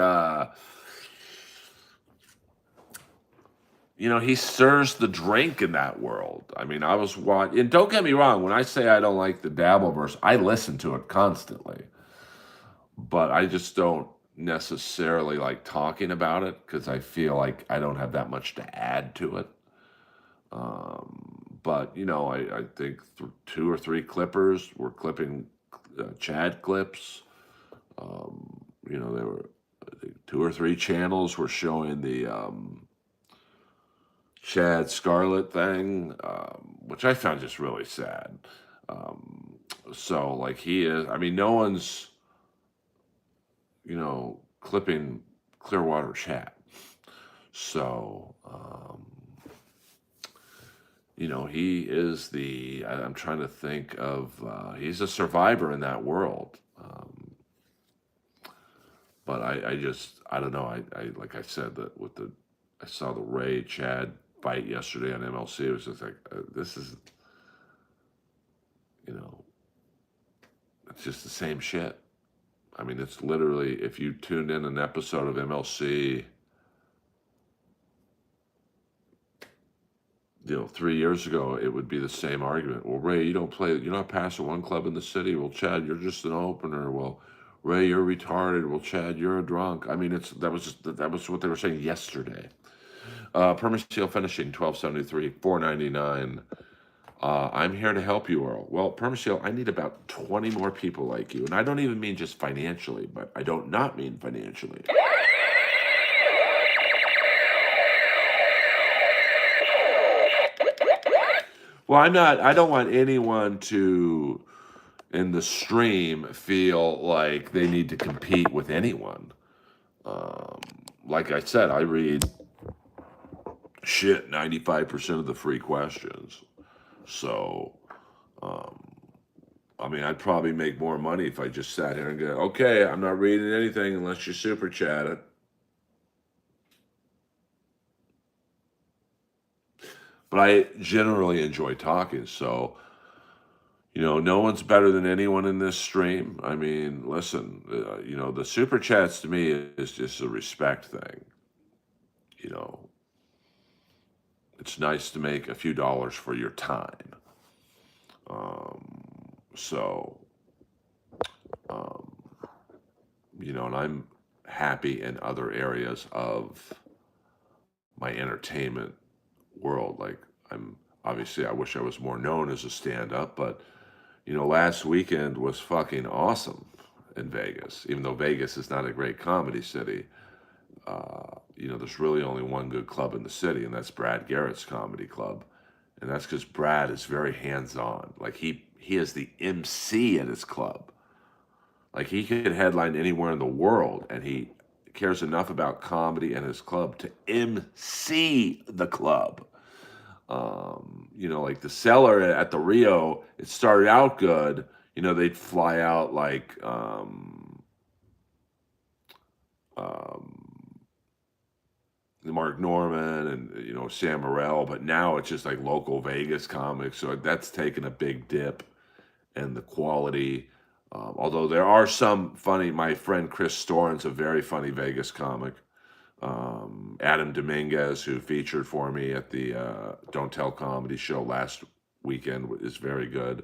he stirs the drink in that world. I mean, I was watching, and don't get me wrong, when I say I don't like the Dabbleverse, I listen to it constantly. But I just don't necessarily like talking about it because I feel like I don't have that much to add to it. But I think two or three clippers were clipping Chad clips. There were, I think, two or three channels were showing the Chad Scarlett thing, which I found just really sad. So like he is, I mean, no one's clipping Clearwater Chad. So he is I'm trying to think of, he's a survivor in that world. But I don't know. I like I said, that with the I saw the Ray Chad fight yesterday on MLC. It was just like, this is, you know, it's just the same shit. I mean, it's literally, if you tuned in an episode of MLC, 3 years ago, it would be the same argument. Well, Ray, you don't play, you're not passing one club in the city. Well, Chad, you're just an opener. Well, Ray, you're retarded. Well, Chad, you're a drunk. I mean, that was what they were saying yesterday. Permaseal finishing 1273, 499. I'm here to help you, Earl. Well, Permaseal, I need about 20 more people like you. And I don't even mean just financially, but I don't not mean financially. Well, I don't want anyone to, in the stream, feel like they need to compete with anyone. Like I said, I read 95% of the free questions. So, I mean, I'd probably make more money if I just sat here and go, okay, I'm not reading anything unless you super chat it. But I generally enjoy talking, so, no one's better than anyone in this stream. I mean, listen, the super chats to me is just a respect thing. It's nice to make a few dollars for your time. So, and I'm happy in other areas of my entertainment world. Like, I wish I was more known as a stand-up, but last weekend was fucking awesome in Vegas. Even though Vegas is not a great comedy city, there's really only one good club in the city, and that's Brad Garrett's comedy club. And that's because Brad is very hands-on. Like, he is the MC at his club. Like, he could headline anywhere in the world, and he cares enough about comedy and his club to MC the club. Like the Cellar at the Rio, it started out good. They'd fly out like Mark Norman and Sam Morril, but now it's just like local Vegas comics. So that's taken a big dip in the quality. Although there are some funny. My friend Chris Storen's a very funny Vegas comic. Adam Dominguez, who featured for me at the Don't Tell Comedy show last weekend, is very good.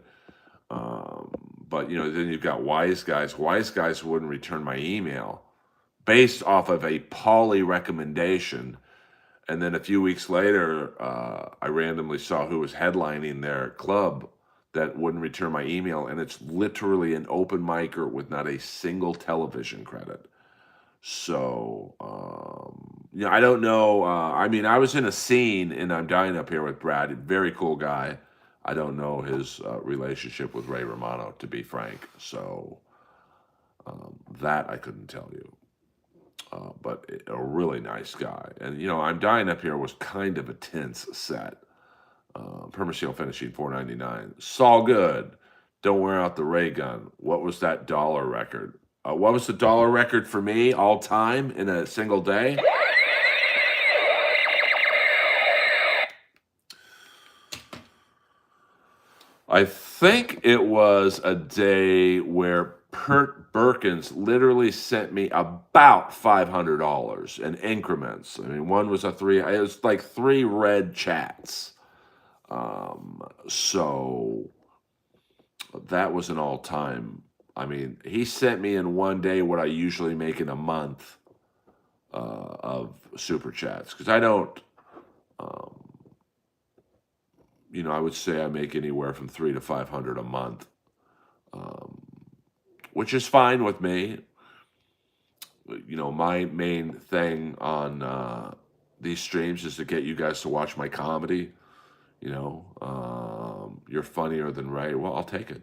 But then you've got Wise Guys. Wise Guys wouldn't return my email based off of a Pauly recommendation. And then a few weeks later, I randomly saw who was headlining their club that wouldn't return my email. And it's literally an open micer with not a single television credit. So, I don't know. I mean, I was in a scene and I'm dying up here with Brad. Very cool guy. I don't know his relationship with Ray Romano, to be frank. So, that I couldn't tell you. But a really nice guy. And, I'm dying up here was kind of a tense set. Permaseal finishing $4.99. Saul Good. Don't wear out the ray gun. What was that dollar record? What was the dollar record for me all time in a single day? I think it was a day where Pert Berkins literally sent me about $500 in increments. I mean, one was it was like 3 red chats. So that was an all-time. I mean, he sent me in one day what I usually make in a month of super chats. Because I don't, I would say I make anywhere from 300 to 500 a month, which is fine with me. My main thing on these streams is to get you guys to watch my comedy. You're funnier than Ray. Well, I'll take it.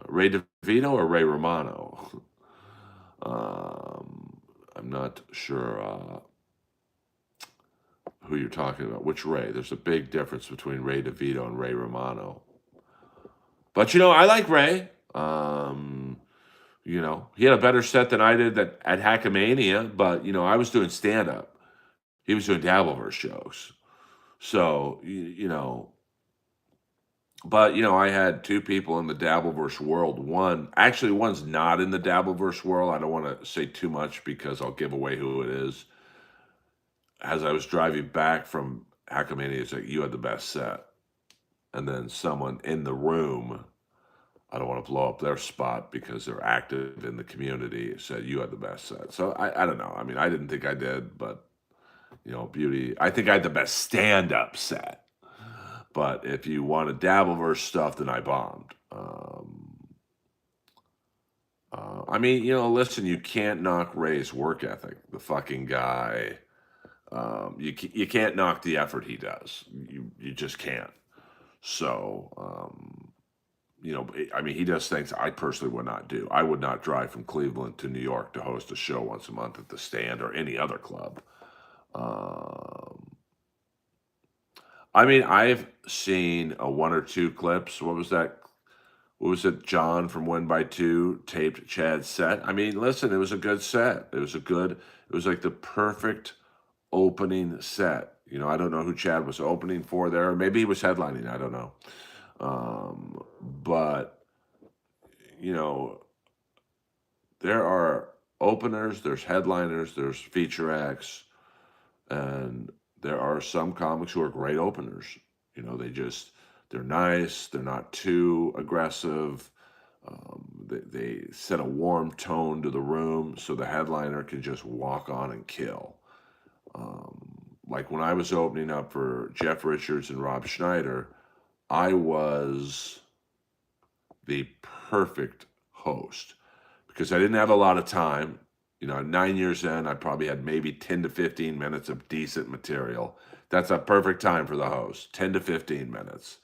Ray DeVito or Ray Romano? I'm not sure who you're talking about. Which Ray? There's a big difference between Ray DeVito and Ray Romano. But, I like Ray. He had a better set than I did at Hackamania, but, I was doing stand-up. He was doing Dabbleverse shows. So, but I had two people in the Dabbleverse world. One's not in the Dabbleverse world. I don't want to say too much because I'll give away who it is. As I was driving back from Hackamania, it's like, you had the best set. And then someone in the room, I don't want to blow up their spot because they're active in the community, said, you had the best set. So I don't know. I mean, I didn't think I did, but, beauty. I think I had the best stand up set. But if you want to Dabbleverse stuff, then I bombed. I mean, listen, you can't knock Ray's work ethic. The fucking guy, you can't knock the effort he does. You just can't. So, I mean, he does things I personally would not do. I would not drive from Cleveland to New York to host a show once a month at the Stand or any other club. I mean, I've seen one or two clips. What was that? What was it? John from Win by Two taped Chad's set. I mean, listen, it was a good set. It was like the perfect opening set. I don't know who Chad was opening for there. Maybe he was headlining. I don't know. But, you know, there are openers, there's headliners, there's feature acts, and there are some comics who are great openers. They're nice, they're not too aggressive. They set a warm tone to the room so the headliner can just walk on and kill. Like when I was opening up for Jeff Richards and Rob Schneider, I was the perfect host because I didn't have a lot of time. 9 years in, I probably had maybe 10 to 15 minutes of decent material. That's a perfect time for the host, 10 to 15 minutes.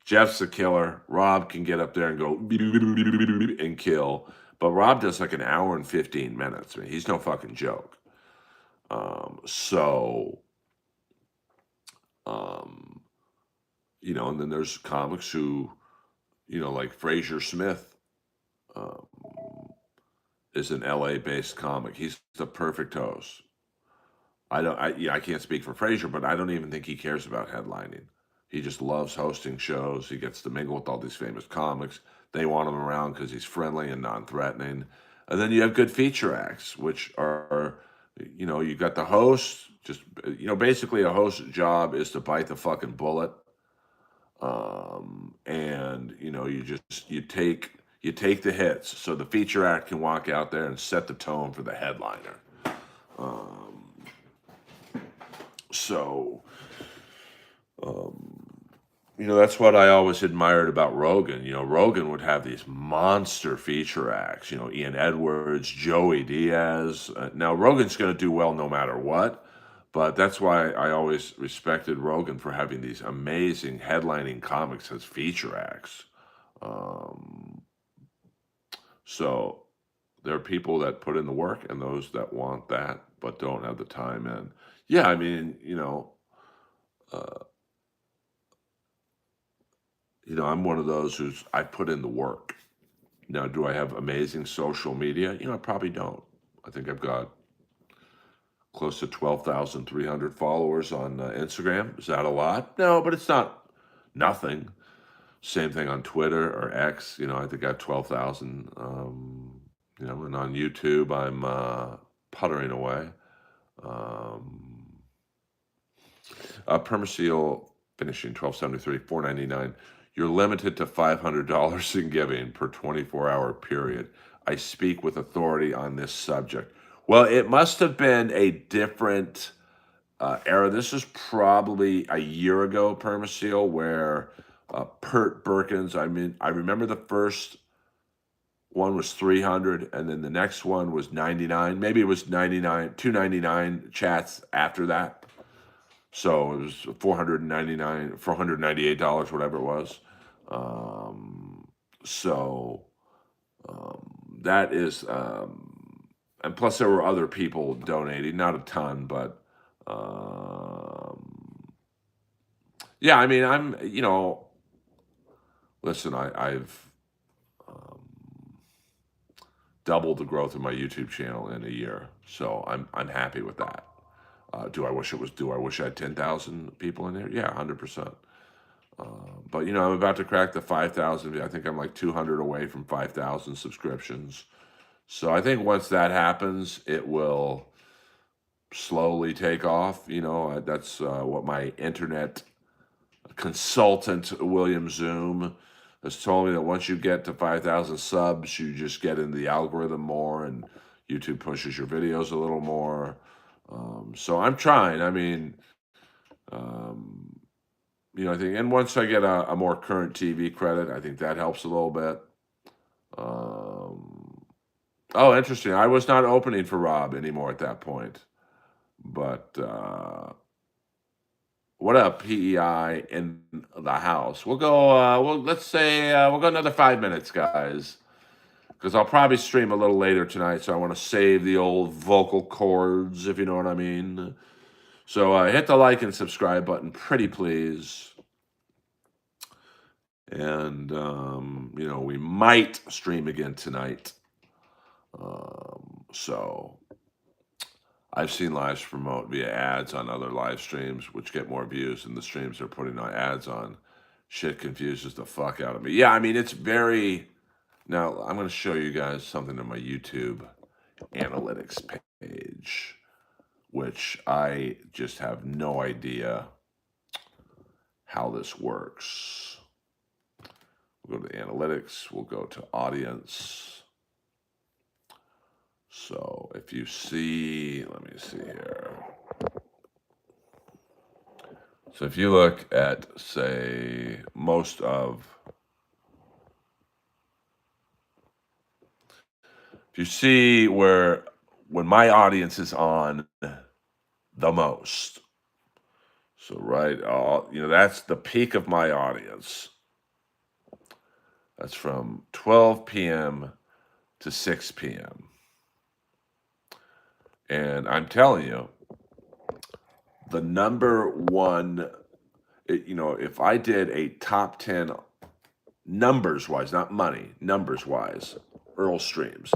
Jeff's a killer. Rob can get up there and go and kill. But Rob does like an hour and 15 minutes. I mean, he's no fucking joke. And then there's comics who, like Fraser Smith is an LA-based comic. He's the perfect host. I can't speak for Fraser, but I don't even think he cares about headlining. He just loves hosting shows. He gets to mingle with all these famous comics. They want him around because he's friendly and non-threatening. And then you have good feature acts, which are, you got the host. Basically a host's job is to bite the fucking bullet. And you take the hits so the feature act can walk out there and set the tone for the headliner. That's what I always admired about Rogan. Rogan would have these monster feature acts, Ian Edwards, Joey Diaz. Now, Rogan's going to do well no matter what, but that's why I always respected Rogan for having these amazing headlining comics as feature acts. So there are people that put in the work and those that want that but don't have the time. And yeah, I mean, I'm one of those I put in the work. Now, do I have amazing social media? I probably don't. I think I've got close to 12,300 followers on Instagram. Is that a lot? No, but it's not nothing. Same thing on Twitter or X. I think I have 12,000. And on YouTube, I'm puttering away. Permaseal finishing 1273, $4.99. You're limited to $500 in giving per 24-hour period. I speak with authority on this subject. Well, it must have been a different era. This is probably a year ago, Permaseal, where Pert Birkins, I remember the first one was 300, and then the next one was 99. Maybe it was 99, 299 chats after that. So it was $498, whatever it was. That is, and plus there were other people donating, not a ton, but yeah, I mean, listen, I've doubled the growth of my YouTube channel in a year, so I'm happy with that. Do I wish I had 10,000 people in there? Yeah, 100%. But I'm about to crack the 5,000. I think I'm like 200 away from 5,000 subscriptions. So I think once that happens, it will slowly take off. That's what my internet consultant, William Zoom, has told me, that once you get to 5,000 subs, you just get into the algorithm more and YouTube pushes your videos a little more. So I'm trying. I mean, um, I think, and once I get a more current TV credit, I think that helps a little bit. Um, oh, interesting. I was not opening for Rob anymore at that point. But what up, PEI in the house? We'll go. Let's say we'll go another 5 minutes, guys, because I'll probably stream a little later tonight. So I want to save the old vocal cords, if you know what I mean. So hit the like and subscribe button, pretty please. And we might stream again tonight. So I've seen lives promote via ads on other live streams, which get more views than the streams they're putting on ads on. Shit confuses the fuck out of me. Yeah, I mean, it's very. Now, I'm going to show you guys something on my YouTube analytics page, which I just have no idea how this works. We'll go to analytics. We'll go to audience. So if you see, let me see here. So if you look at, say, if you see when my audience is on the most, so that's the peak of my audience. That's from 12 p.m. to 6 p.m. And I'm telling you, the number one, if I did a top 10 numbers-wise, not money, numbers-wise, Earl streams,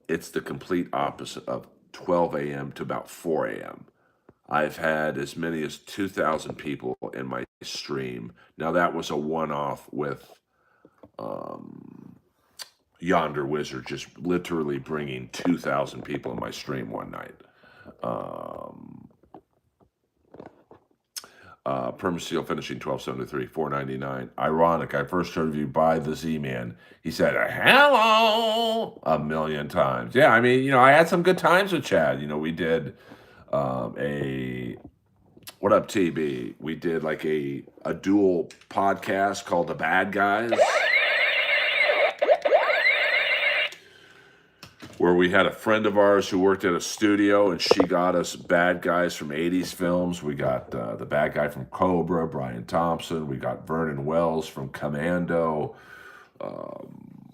it's the complete opposite of 12 a.m. to about 4 a.m. I've had as many as 2,000 people in my stream. Now, that was a one-off with Yonder Wizard just literally bringing 2,000 people in my stream one night. Permasteel finishing 1273, 499. Ironic, I first heard of you by the Z-Man. He said, hello, a million times. Yeah, I mean, I had some good times with Chad. We did what up, TB? We did like a dual podcast called The Bad Guys, where we had a friend of ours who worked at a studio, and she got us bad guys from 80s films. We got the bad guy from Cobra, Brian Thompson. We got Vernon Wells from Commando,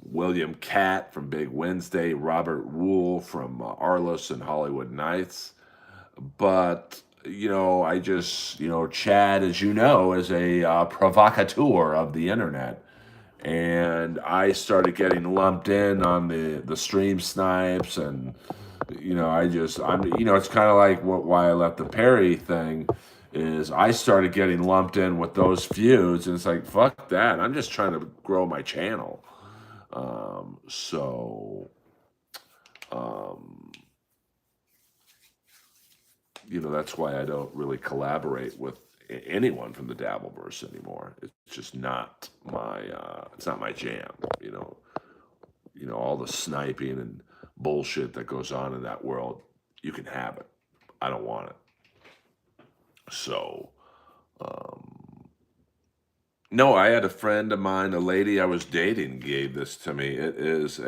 William Catt from Big Wednesday, Robert Wool from Arliss and Hollywood Nights. But, I just, Chad, as you know, is a provocateur of the internet. And I started getting lumped in on the stream snipes, and it's kind of like why I left the Perry thing is I started getting lumped in with those feuds, and it's like, fuck that. I'm just trying to grow my channel. That's why I don't really collaborate with anyone from the Dabbleverse anymore. It's just not it's not my jam. All the sniping and bullshit that goes on in that world, you can have it. I don't want it. So, no, I had a friend of mine, a lady I was dating, gave this to me. It is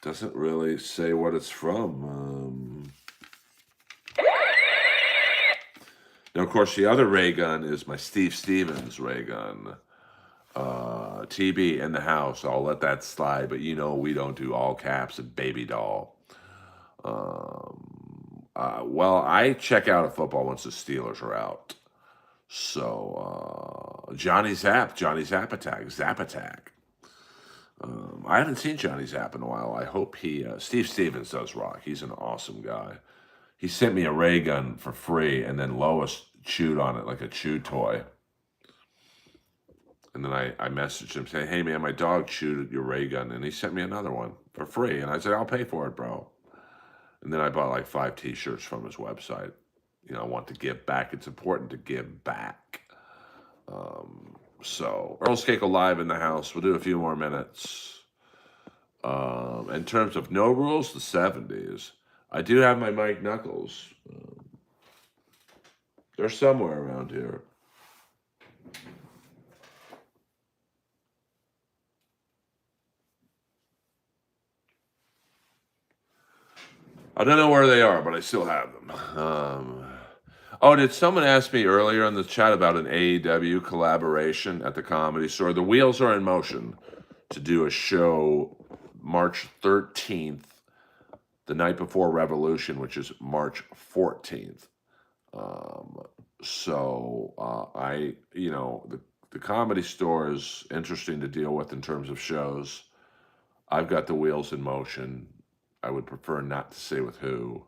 doesn't really say what it's from. Now, of course, the other ray gun is my Steve Stevens ray gun. TB in the house. I'll let that slide, but we don't do all caps and baby doll. Well, I check out at football once the Steelers are out. So, Johnny Zap Attack. I haven't seen Johnny Zapp in a while. I hope Steve Stevens does rock. He's an awesome guy. he sent me a ray gun for free, and then Lois chewed on it like a chew toy. And then I messaged him saying, "Hey man, my dog chewed your ray gun," and he sent me another one for free. And I said, "I'll pay for it, bro." And then I bought like 5 T-shirts from his website. I want to give back. It's important to give back. So Earl Skakel live in the house. We'll do a few more minutes. In terms of no rules, the 70s. I do have my Mike Knuckles. They're somewhere around here. I don't know where they are, but I still have them. Oh, did someone ask me earlier in the chat about an AEW collaboration at the Comedy Store? The wheels are in motion to do a show March 13th, the night before Revolution, which is March 14th. The Comedy Store is interesting to deal with in terms of shows. I've got the wheels in motion. I would prefer not to say with who.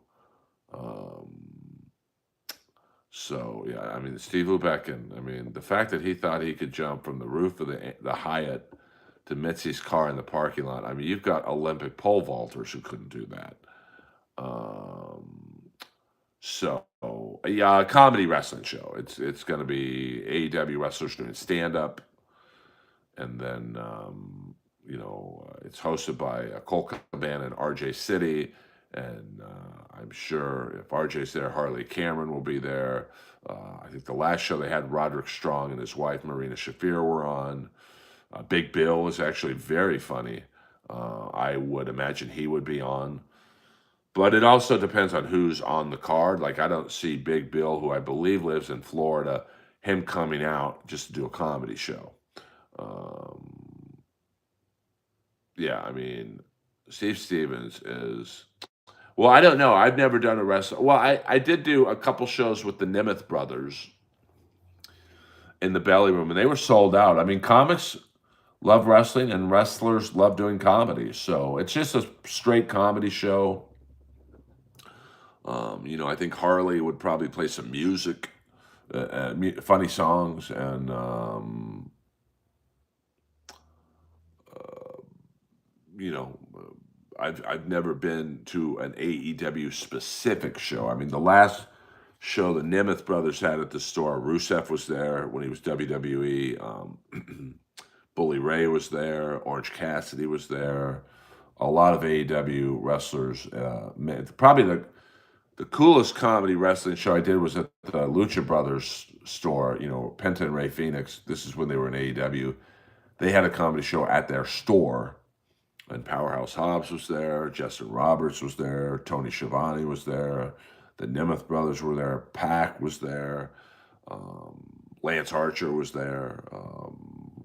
Steve Lubeck, the fact that he thought he could jump from the roof of the Hyatt to Mitzi's car in the parking lot. You've got Olympic pole vaulters who couldn't do that. A comedy wrestling show. It's going to be AEW wrestlers doing stand up, and then it's hosted by Colt Cabana and RJ City, and I'm sure if RJ's there, Harley Cameron will be there. I think the last show they had Roderick Strong and his wife Marina Shafir were on. Big Bill is actually very funny. I would imagine he would be on. But it also depends on who's on the card. Like, I don't see Big Bill, who I believe lives in Florida, him coming out just to do a comedy show. Steve Stevens is... Well, I don't know. I've never done a wrestling... Well, I did do a couple shows with the Nimeth brothers in the Belly Room, and they were sold out. Comics love wrestling, and wrestlers love doing comedy. So it's just a straight comedy show. I think Harley would probably play some music, funny songs, and I've never been to an AEW specific show. The last show the Nimeth brothers had at the store, Rusev was there when he was WWE. Bully Ray was there. Orange Cassidy was there. A lot of AEW wrestlers. Probably the coolest comedy wrestling show I did was at the Lucha Brothers store, Penta and Ray Phoenix. This is when they were in AEW. They had a comedy show at their store, and Powerhouse Hobbs was there, Justin Roberts was there, Tony Schiavone was there, the Nimeth brothers were there, Pac was there, Lance Archer was there,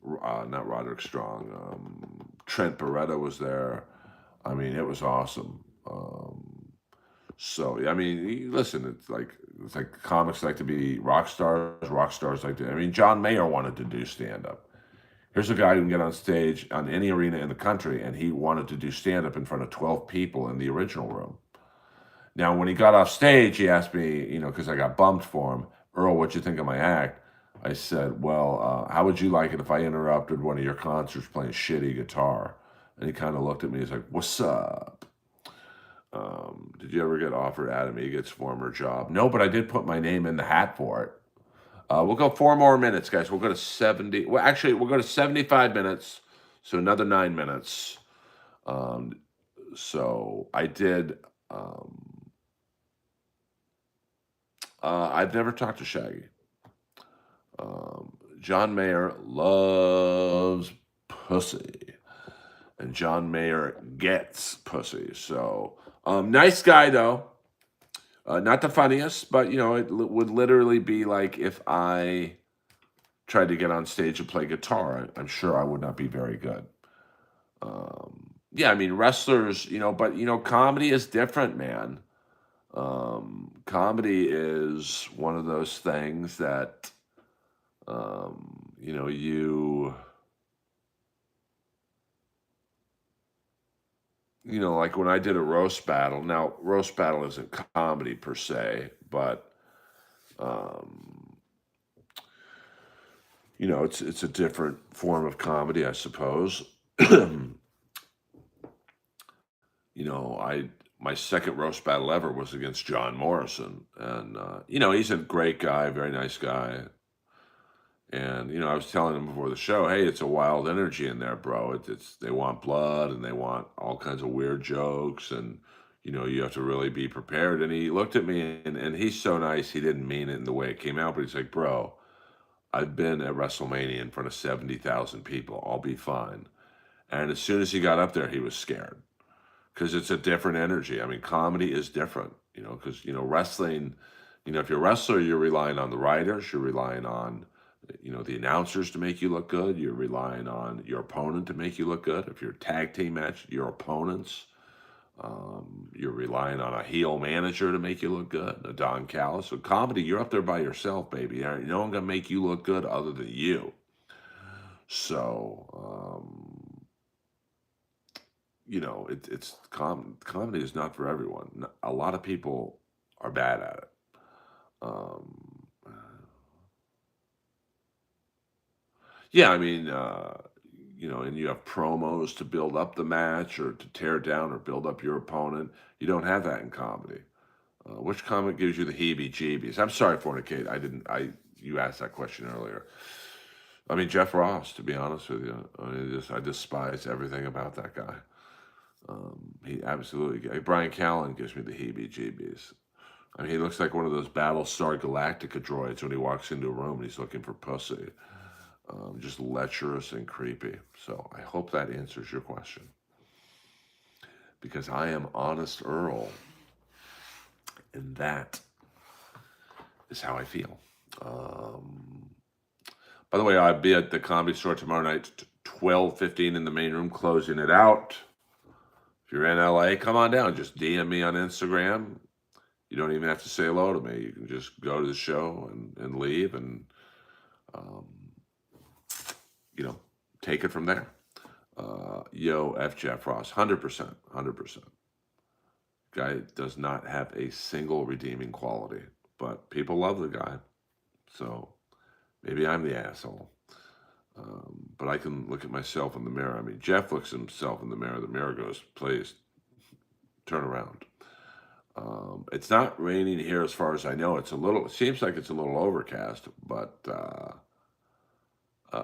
not Roderick Strong, Trent Beretta was there. It was awesome. Listen, it's like comics like to be rock stars like to. John Mayer wanted to do stand up. Here's a guy who can get on stage on any arena in the country, and he wanted to do stand up in front of 12 people in the original room. Now, when he got off stage, he asked me, because I got bumped for him, "Earl, what'd you think of my act?" I said, "Well, how would you like it if I interrupted one of your concerts playing shitty guitar?" And he kind of looked at me. He's like, "What's up?" Did you ever get offered Adam Eagle's former job? No, but I did put my name in the hat for it. We'll go 4 more minutes, guys. We'll go to 70. Well, actually, we'll go to 75 minutes. So another 9 minutes. So I did. I've never talked to Shaggy. John Mayer loves pussy, and John Mayer gets pussy. So nice guy though. Not the funniest, but it would literally be like if I tried to get on stage and play guitar. I'm sure I would not be very good. Wrestlers, but comedy is different, man. Comedy is one of those things that, like when I did a roast battle. Now, roast battle isn't comedy per se, but um, it's a different form of comedy, I suppose. I my second roast battle ever was against John Morrison, and he's a great guy, very nice guy. And I was telling him before the show, hey, it's a wild energy in there, bro. It's they want blood and they want all kinds of weird jokes, and you have to really be prepared. And he looked at me, and he's so nice. He didn't mean it in the way it came out, but he's like, bro, I've been at WrestleMania in front of 70,000 people. I'll be fine. And as soon as he got up there, he was scared because it's a different energy. I mean, comedy is different, because wrestling, if you're a wrestler, you're relying on the writers, you're relying on the announcers to make you look good. You're relying on your opponent to make you look good. If you're a tag team match, your opponents. You're relying on a heel manager to make you look good, a Don Callis. So comedy, you're up there by yourself, baby. No one gonna make you look good other than you. So, comedy is not for everyone. A lot of people are bad at it. Um, Yeah, I mean, and you have promos to build up the match or to tear down or build up your opponent. You don't have that in comedy. Which comic gives you the heebie-jeebies? I'm sorry, Fornicate. You asked that question earlier. I mean, Jeff Ross, to be honest with you. I despise everything about that guy. He absolutely, Brian Callen gives me the heebie-jeebies. I mean, he looks like one of those Battlestar Galactica droids when he walks into a room and he's looking for pussy. Just lecherous and creepy. So I hope that answers your question. Because I am Honest Earl, and that is how I feel. By the way, I'll be at the Comedy Store tomorrow night, 12:15 in the main room, closing it out. If you're in LA, come on down. Just DM me on Instagram. You don't even have to say hello to me. You can just go to the show and leave and take it from there. Yo, F. Jeff Ross, 100%, 100%. Guy does not have a single redeeming quality, but people love the guy. So maybe I'm the asshole. But I can look at myself in the mirror. I mean, Jeff looks at himself in the mirror goes, please, turn around. It's not raining here as far as I know. It seems like it's a little overcast, but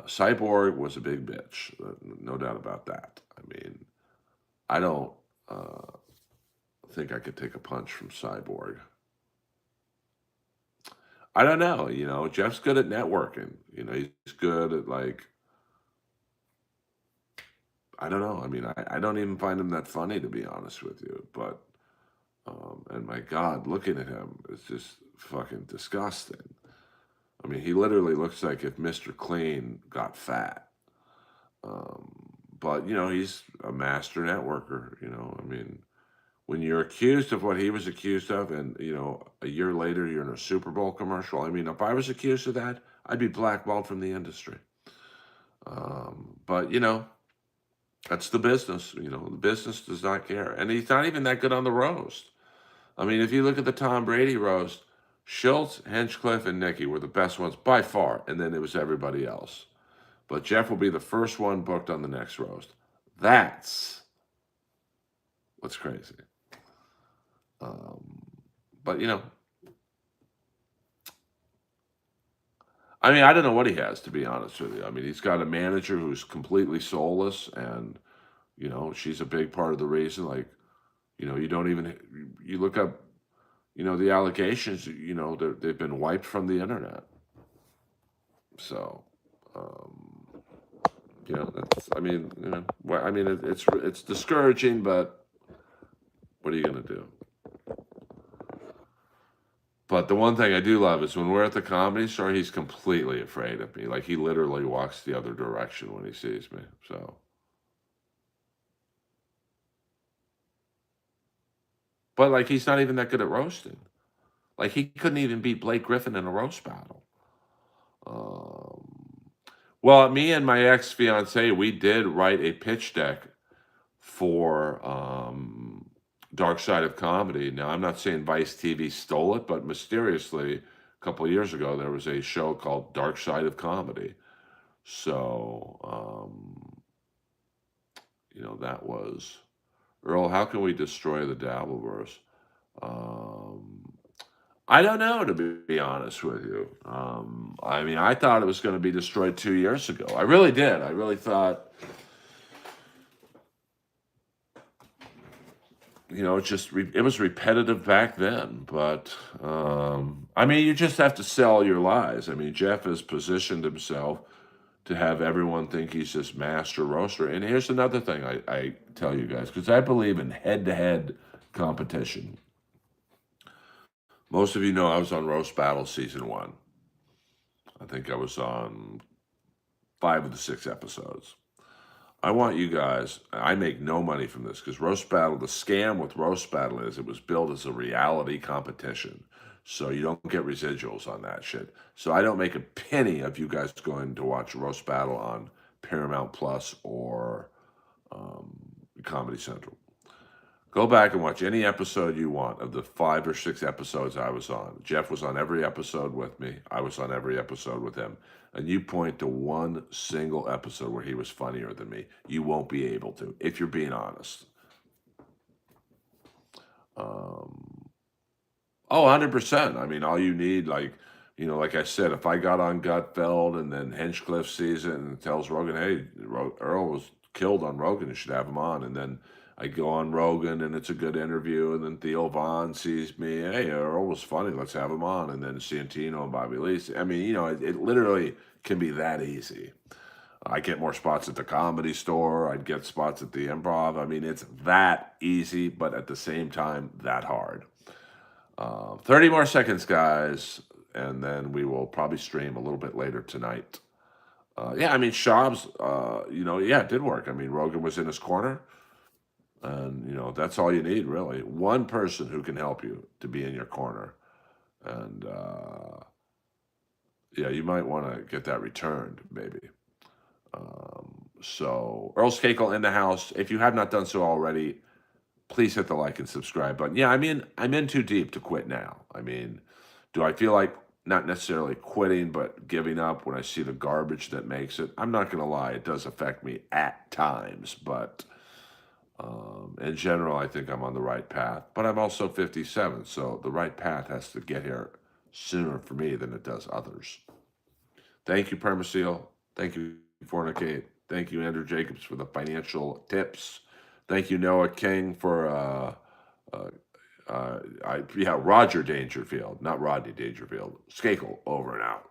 Cyborg was a big bitch, no doubt about that. I mean, I don't think I could take a punch from Cyborg. I don't know. Jeff's good at networking. He's good at I don't know. I mean, I don't even find him that funny, to be honest with you. But, and my God, looking at him is just fucking disgusting. I mean, he literally looks like if Mr. Clean got fat. But, he's a master networker. I mean, when you're accused of what he was accused of and, a year later you're in a Super Bowl commercial, I mean, if I was accused of that, I'd be blackballed from the industry. But, that's the business. The business does not care. And he's not even that good on the roast. I mean, if you look at the Tom Brady roast, Schultz, Hinchcliffe, and Nicky were the best ones by far, and then it was everybody else. But Jeff will be the first one booked on the next roast. That's what's crazy. But, I mean, I don't know what he has, to be honest with you. I mean, he's got a manager who's completely soulless, and, she's a big part of the reason. Like, you don't even, you look up, the allegations, they've been wiped from the internet. So, I mean, it's discouraging, but what are you going to do? But the one thing I do love is when we're at the Comedy Store, he's completely afraid of me. Like, he literally walks the other direction when he sees me. So, but like, he's not even that good at roasting. Like, he couldn't even beat Blake Griffin in a roast battle. Well, me and my ex-fiance, we did write a pitch deck for Dark Side of Comedy. Now, I'm not saying Vice TV stole it, but mysteriously, a couple of years ago, there was a show called Dark Side of Comedy. So, that was Earl. How can we destroy the Dabbleverse? Um, I don't know, to be honest with you. I mean, I thought it was going to be destroyed 2 years ago. I really did. I really thought, it was repetitive back then. But I mean, you just have to sell your lies. I mean, Jeff has positioned himself to have everyone think he's this master roaster. And here's another thing I tell you guys, because I believe in head-to-head competition. Most of you know I was on Roast Battle Season 1. I think I was on 5 of the 6 episodes. I want you guys, I make no money from this, because Roast Battle, the scam with Roast Battle is it was built as a reality competition. So you don't get residuals on that shit. So I don't make a penny of you guys going to watch Roast Battle on Paramount Plus or Comedy Central. Go back and watch any episode you want of the 5 or 6 episodes I was on. Jeff was on every episode with me. I was on every episode with him. And you point to one single episode where he was funnier than me. You won't be able to, if you're being honest. Oh, 100%. I mean, all you need, like I said, if I got on Gutfeld and then Hinchcliffe sees it and tells Rogan, hey, Earl was killed on Rogan, you should have him on. And then I go on Rogan and it's a good interview. And then Theo Von sees me, hey, Earl was funny, let's have him on. And then Santino and Bobby Lee. I mean, it literally can be that easy. I get more spots at the Comedy Store. I'd get spots at the Improv. I mean, it's that easy, but at the same time, that hard. 30 more seconds, guys, and then we will probably stream a little bit later tonight. Yeah, I mean, Shabs, it did work. I mean, Rogan was in his corner, and, that's all you need, really. One person who can help you to be in your corner. And, you might want to get that returned, maybe. So, Earl Skakel in the house. If you have not done so already, please hit the like and subscribe button. Yeah, I mean, I'm in too deep to quit now. I mean, do I feel like not necessarily quitting, but giving up when I see the garbage that makes it? I'm not going to lie. It does affect me at times, but in general, I think I'm on the right path. But I'm also 57, so the right path has to get here sooner for me than it does others. Thank you, Permaseal. Thank you, Fornicate. Thank you, Andrew Jacobs, for the financial tips. Thank you, Noah King, for Roger Dangerfield, not Rodney Dangerfield. Skakel, over and out.